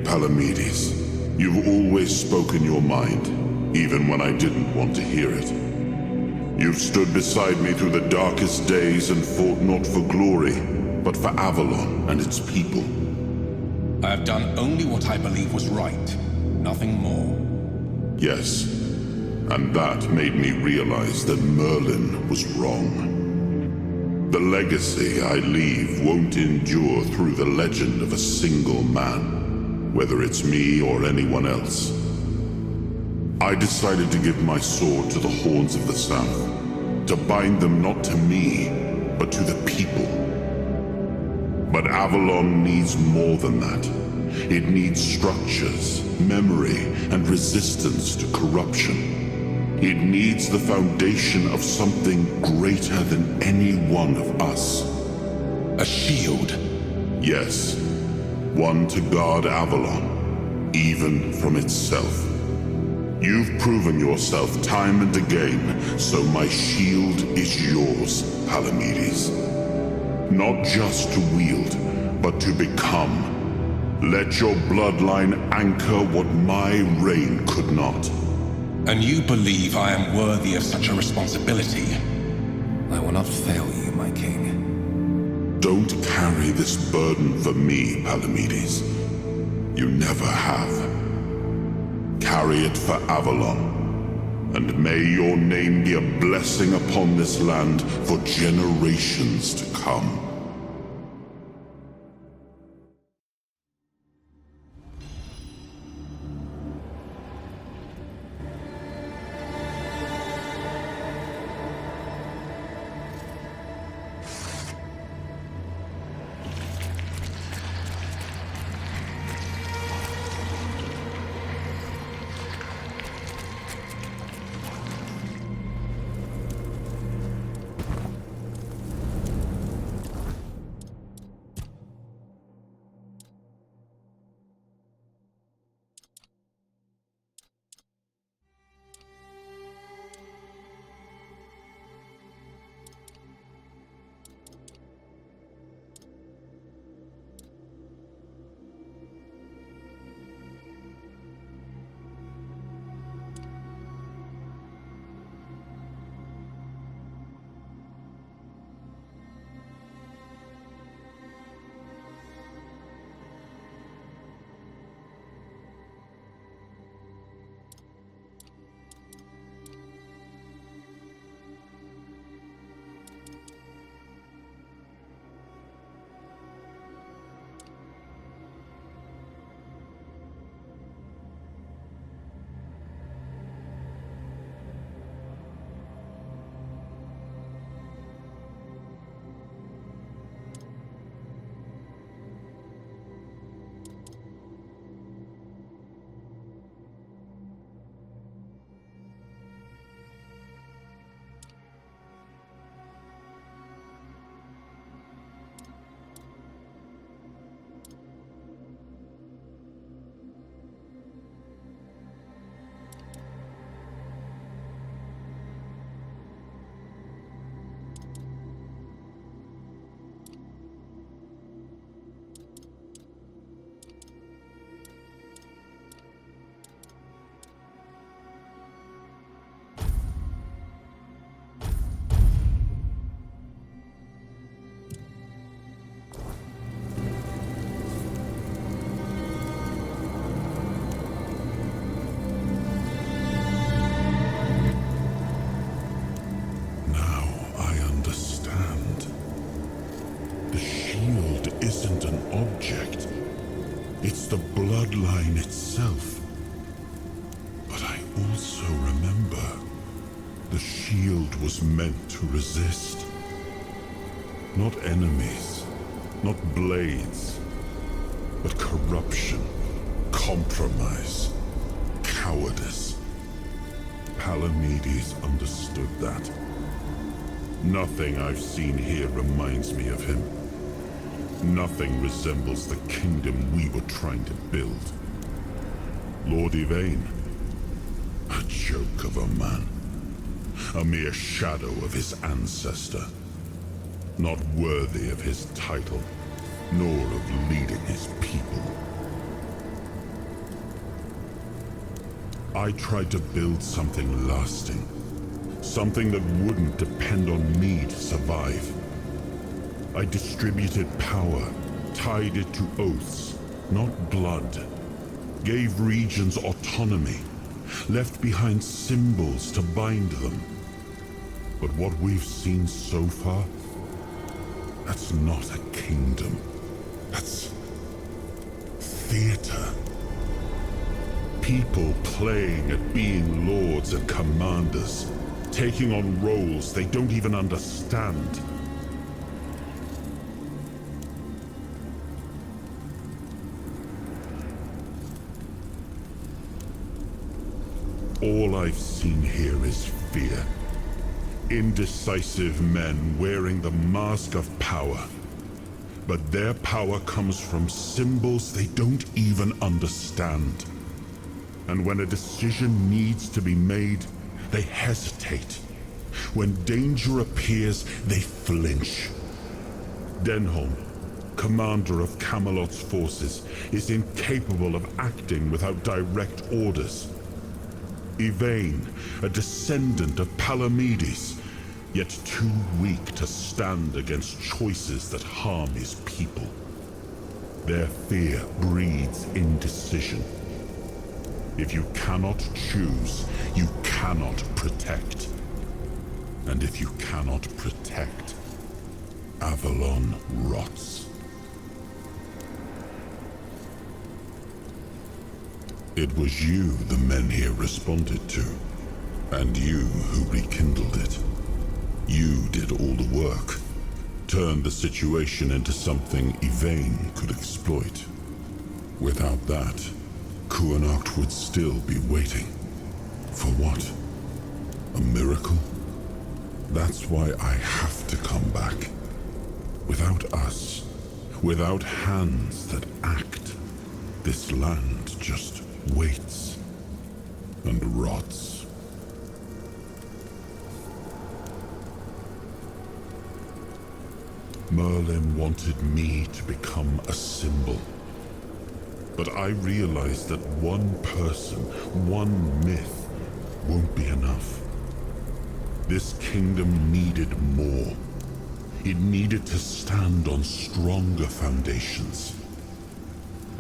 Palamedes, you've always spoken your mind, even when I didn't want to hear it. You've stood beside me through the darkest days and fought not for glory, but for Avalon and its people. I have done only what I believe was right, nothing more. Yes, and that made me realize that Merlin was wrong. The legacy I leave won't endure through the legend of a single man, whether it's me or anyone else. I decided to give my sword to the Horns of the South, to bind them not to me, but to the people. But Avalon needs more than that. It needs structures, memory, and resistance to corruption. It needs the foundation of something greater than any one of us. A shield? Yes. One to guard Avalon, even from itself. You've proven yourself time and again, so my shield is yours, Palamedes. Not just to wield, but to become. Let your bloodline anchor what my reign could not. And you believe I am worthy of such a responsibility? I will not fail you, my king. Don't carry this burden for me, Palamedes. You never have. Carry it for Avalon, and may your name be a blessing upon this land for generations to come. the shield was meant to resist. Not enemies, not blades, but corruption, compromise, cowardice. Palamedes understood that. Nothing I've seen here reminds me of him. Nothing resembles the kingdom we were trying to build. Lord Yvain, a joke of a man. A mere shadow of his ancestor. Not worthy of his title, nor of leading his people. I tried to build something lasting. Something that wouldn't depend on me to survive. I distributed power, tied it to oaths, not blood. Gave regions autonomy, left behind symbols to bind them. But what we've seen so far, that's not a kingdom. That's theater. People playing at being lords and commanders, taking on roles they don't even understand. All I've seen here is fear. Indecisive men wearing the mask of power. But their power comes from symbols they don't even understand. And when a decision needs to be made, they hesitate. When danger appears, they flinch. Denholm, commander of Camelot's forces, is incapable of acting without direct orders. Yvain, a descendant of Palamedes, yet too weak to stand against choices that harm his people. Their fear breeds indecision. If you cannot choose, you cannot protect. And if you cannot protect, Avalon rots. It was you the men here responded to, and you who rekindled it. You did all the work, turned the situation into something Yvain could exploit. Without that, Kuanacht would still be waiting. For what? A miracle? That's why I have to come back. Without us, without hands that act, this land just waits and rots. Merlin wanted me to become a symbol. But I realized that one person, one myth, won't be enough. This kingdom needed more. It needed to stand on stronger foundations.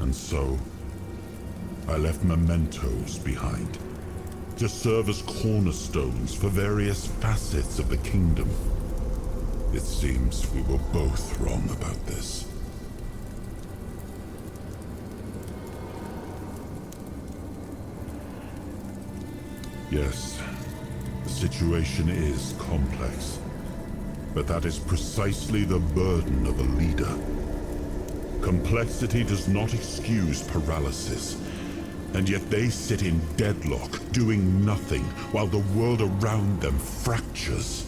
And so, I left mementos behind, to serve as cornerstones for various facets of the kingdom. It seems we were both wrong about this. Yes, the situation is complex, but that is precisely the burden of a leader. Complexity does not excuse paralysis. And yet they sit in deadlock, doing nothing, while the world around them fractures.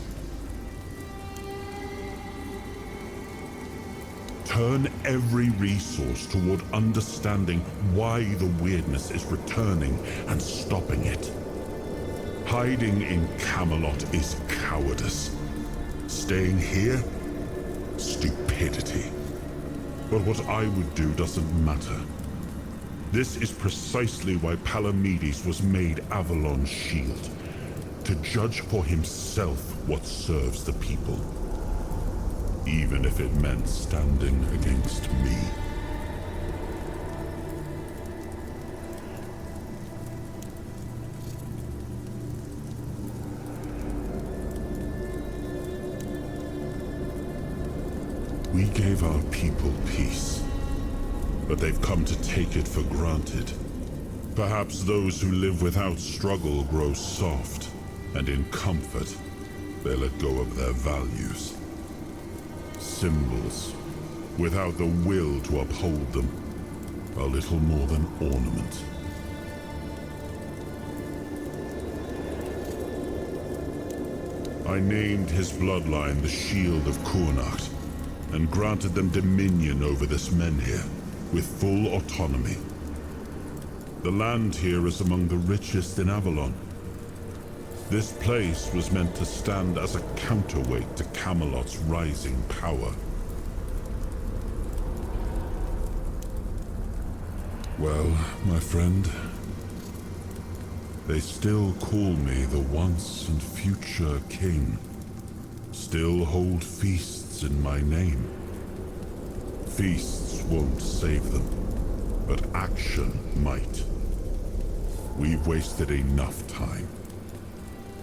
Turn every resource toward understanding why the weirdness is returning and stopping it. Hiding in Camelot is cowardice. Staying here? Stupidity. But what I would do doesn't matter. This is precisely why Palamedes was made Avalon's shield. To judge for himself what serves the people. Even if it meant standing against me. We gave our people peace. But they've come to take it for granted. Perhaps those who live without struggle grow soft, and in comfort, they let go of their values. Symbols, without the will to uphold them, are little more than ornament. I named his bloodline the Shield of Kurnacht, and granted them dominion over this Menhir, with full autonomy. The land here is among the richest in Avalon. This place was meant to stand as a counterweight to Camelot's rising power. Well, my friend, they still call me the once and future king. Still hold feasts in my name. Feasts won't save them, but action might. We've wasted enough time.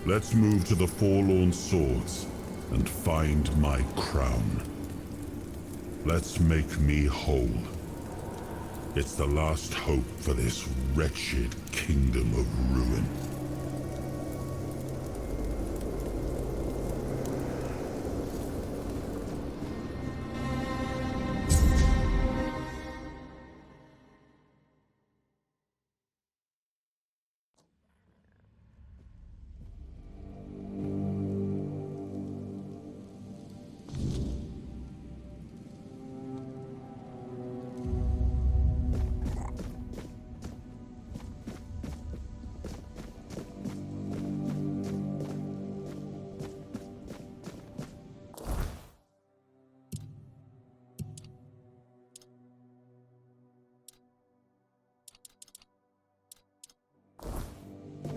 Let's move to the Forlorn Swords and find my crown. Let's make me whole. It's the last hope for this wretched kingdom of ruin.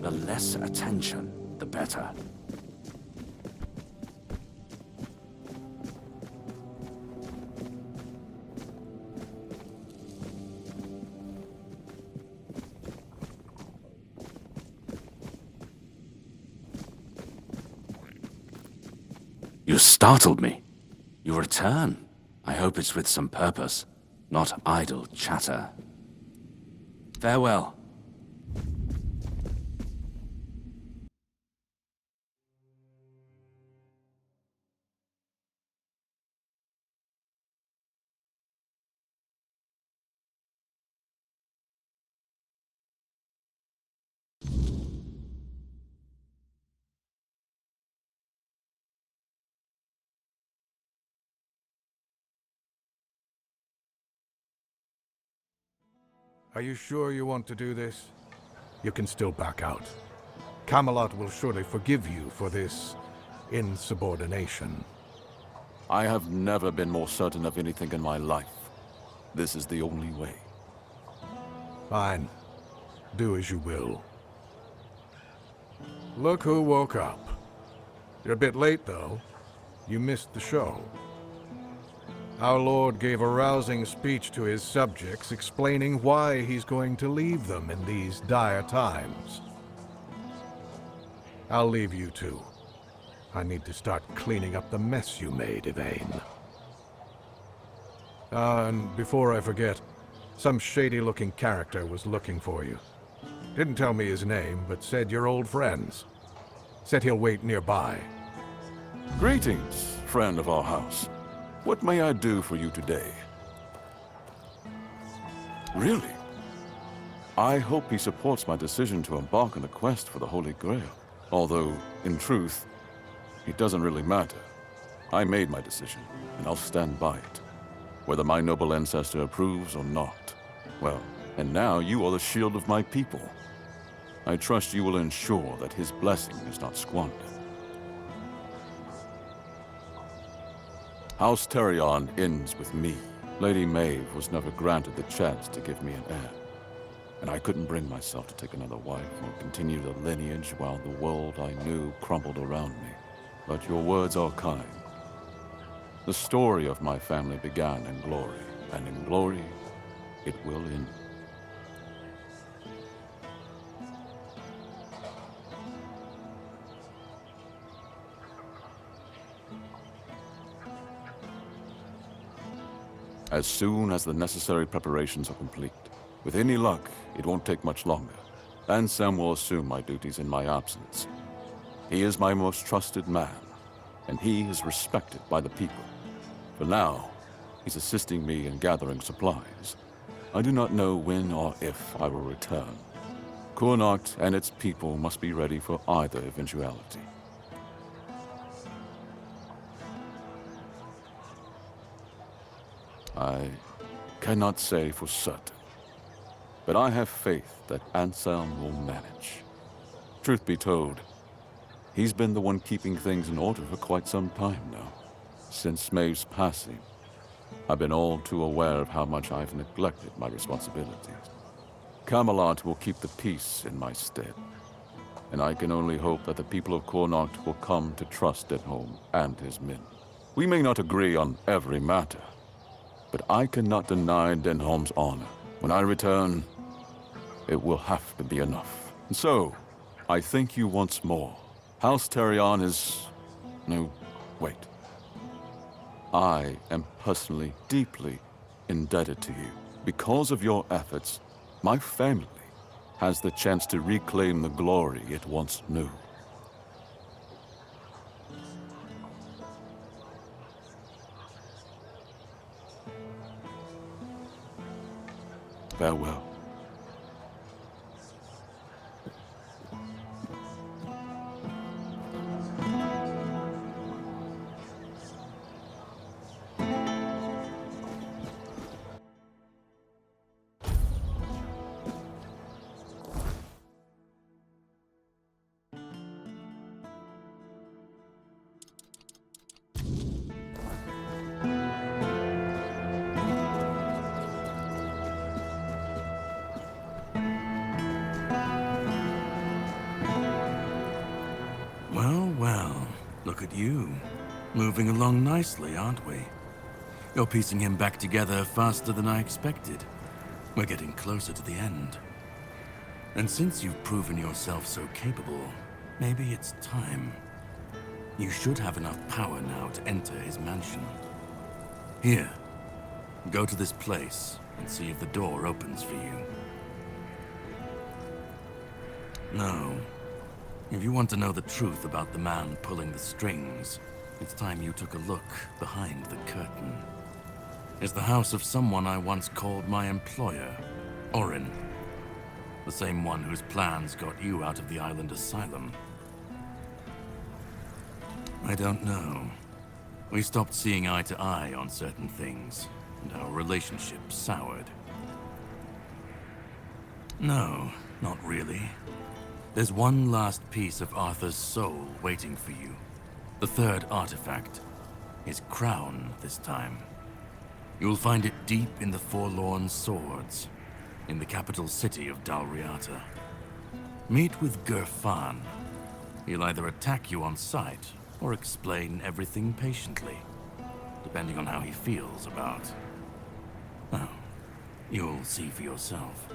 The less attention, the better. You startled me. You return. I hope it's with some purpose, not idle chatter. Farewell. Are you sure you want to do this? You can still back out. Camelot will surely forgive you for this insubordination. I have never been more certain of anything in my life. This is the only way. Fine. Do as you will. Look who woke up. You're a bit late, though. You missed the show. Our Lord gave a rousing speech to his subjects explaining why he's going to leave them in these dire times. I'll leave you two. I need to start cleaning up the mess you made, Yvain. And before I forget, some shady-looking character was looking for you. Didn't tell me his name, but said you're old friends. Said he'll wait nearby. Greetings, friend of our house. What may I do for you today? Really? I hope he supports my decision to embark on the quest for the Holy Grail. Although, in truth, it doesn't really matter. I made my decision, and I'll stand by it. Whether my noble ancestor approves or not. Well, and now you are the shield of my people. I trust you will ensure that his blessing is not squandered. House Terion ends with me. Lady Maeve was never granted the chance to give me an heir. And I couldn't bring myself to take another wife or continue the lineage while the world I knew crumbled around me. But your words are kind. The story of my family began in glory, and in glory, it will end. As soon as the necessary preparations are complete. With any luck, it won't take much longer. Ansem will assume my duties in my absence. He is my most trusted man, and he is respected by the people. For now, he's assisting me in gathering supplies. I do not know when or if I will return. Connacht and its people must be ready for either eventuality. I cannot say for certain, but I have faith that Anselm will manage. Truth be told, he's been the one keeping things in order for quite some time now. Since Maeve's passing, I've been all too aware of how much I've neglected my responsibilities. Camelot will keep the peace in my stead, and I can only hope that the people of Connacht will come to trust Denholm and his men. We may not agree on every matter, but I cannot deny Denholm's honor. When I return, it will have to be enough. And so, I thank you once more. House Terion is... no, wait. I am personally deeply indebted to you. Because of your efforts, my family has the chance to reclaim the glory it once knew. Farewell. Well, look at you. Moving along nicely, aren't we? You're piecing him back together faster than I expected. We're getting closer to the end. And since you've proven yourself so capable, maybe it's time. You should have enough power now to enter his mansion. Here, go to this place and see if the door opens for you. No. If you want to know the truth about the man pulling the strings, it's time you took a look behind the curtain. It's the house of someone I once called my employer, Orin. The same one whose plans got you out of the island asylum. I don't know. We stopped seeing eye to eye on certain things, and our relationship soured. No, not really. There's one last piece of Arthur's soul waiting for you. The third artifact. His crown, this time. You'll find it deep in the Forlorn Swords, in the capital city of Dalriata. Meet with Gerfan. He'll either attack you on sight, or explain everything patiently, depending on how he feels about... well, you'll see for yourself.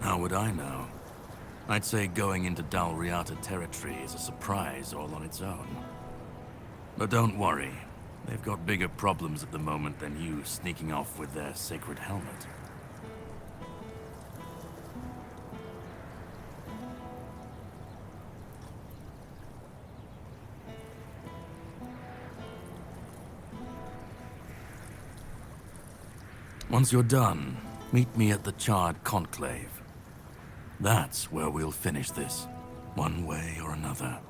How would I know? I'd say going into Dalriata territory is a surprise all on its own. But don't worry. They've got bigger problems at the moment than you sneaking off with their sacred helmet. Once you're done, meet me at the Charred Conclave. That's where we'll finish this, one way or another.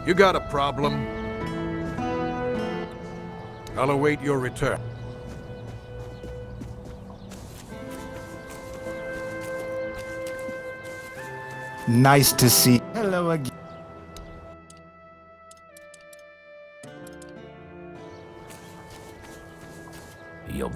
You got a problem? I'll await your return. Nice to see. Hello again. You'll...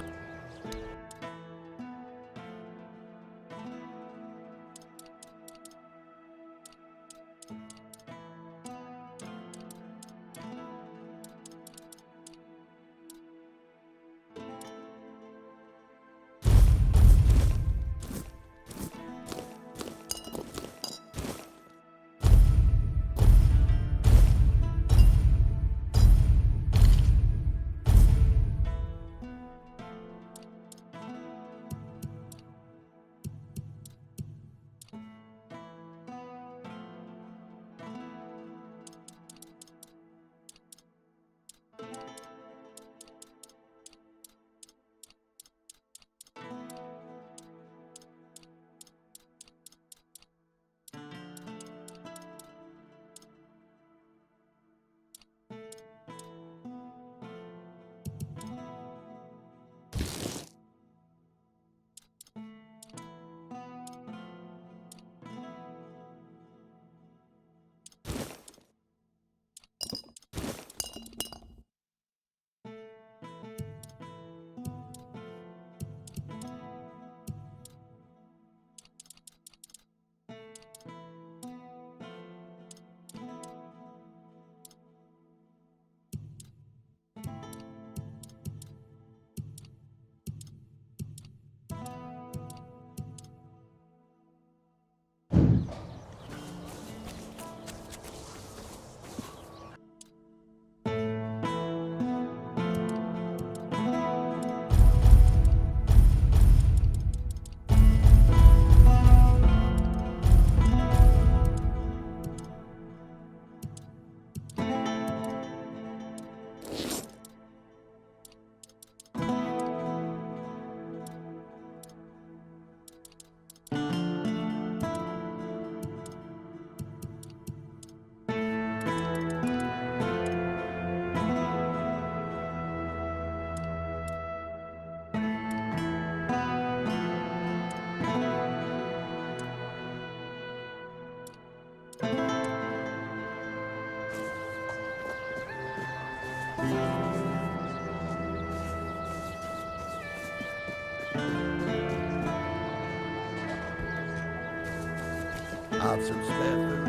Have some spare food.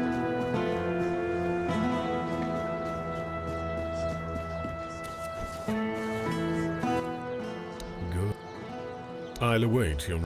Good. I'll await your...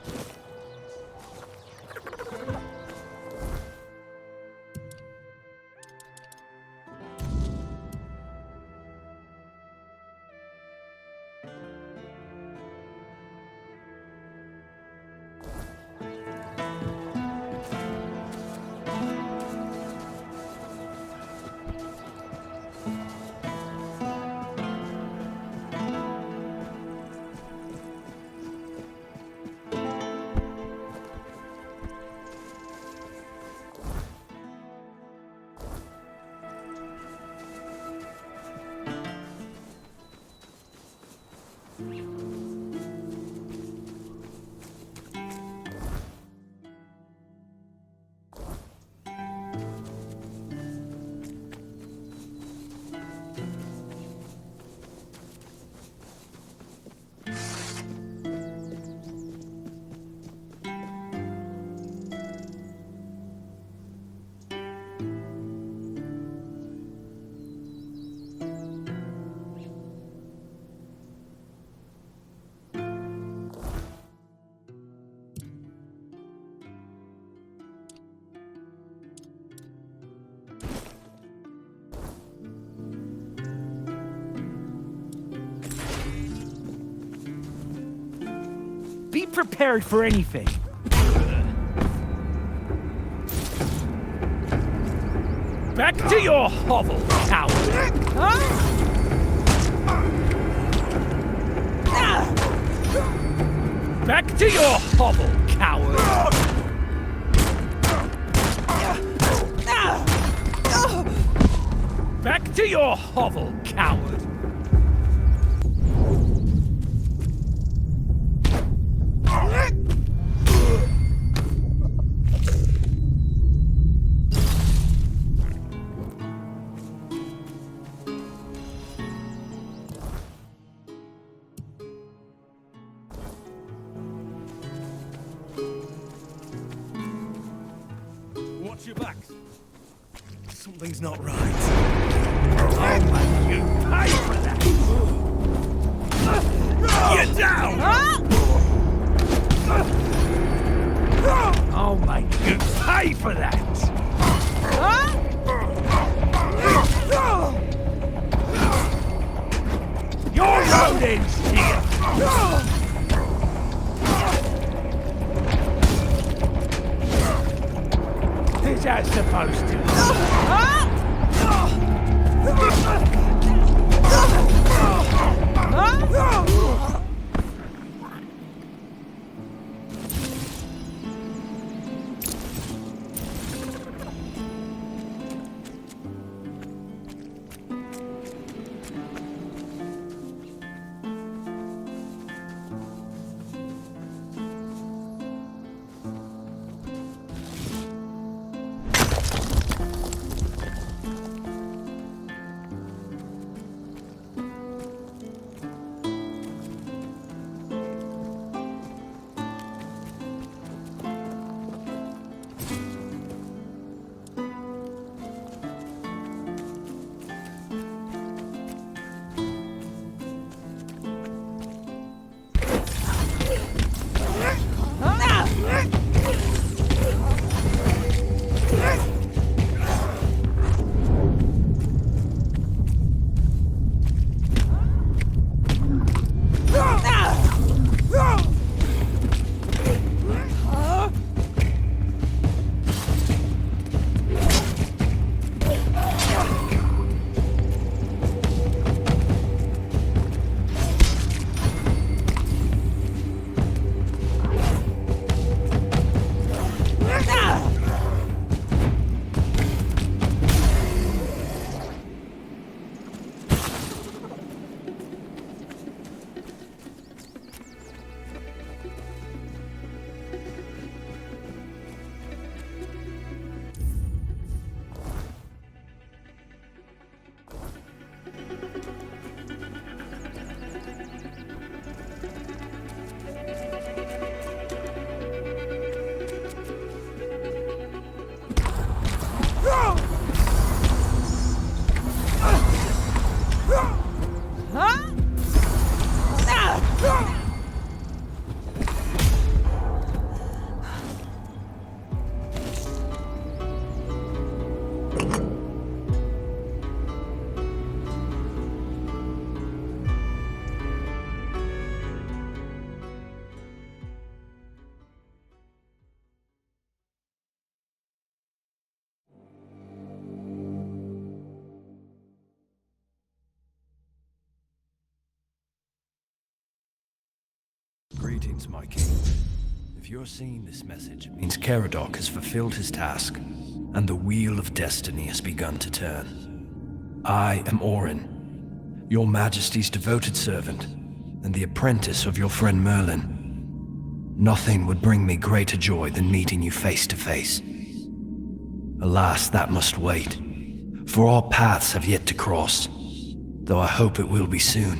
Be prepared for anything. Back to your hovel, coward! Huh? Back to your hovel, coward! Back to your hovel, coward! Watch your backs. Something's not right. I'll make you pay for that! Get down! I'll make you pay for that! Your road ends here! Is that supposed to? Greetings, my king. If you're seeing this message, it means Caradoc has fulfilled his task, and the wheel of destiny has begun to turn. I am Orin, your majesty's devoted servant, and the apprentice of your friend Merlin. Nothing would bring me greater joy than meeting you face to face. Alas, that must wait, for our paths have yet to cross, though I hope it will be soon.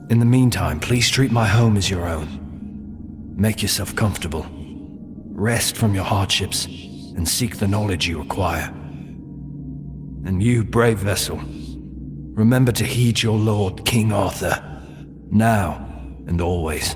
In the meantime, please treat my home as your own. Make yourself comfortable. Rest from your hardships, and seek the knowledge you require. And you, brave vessel, remember to heed your lord, King Arthur, now and always.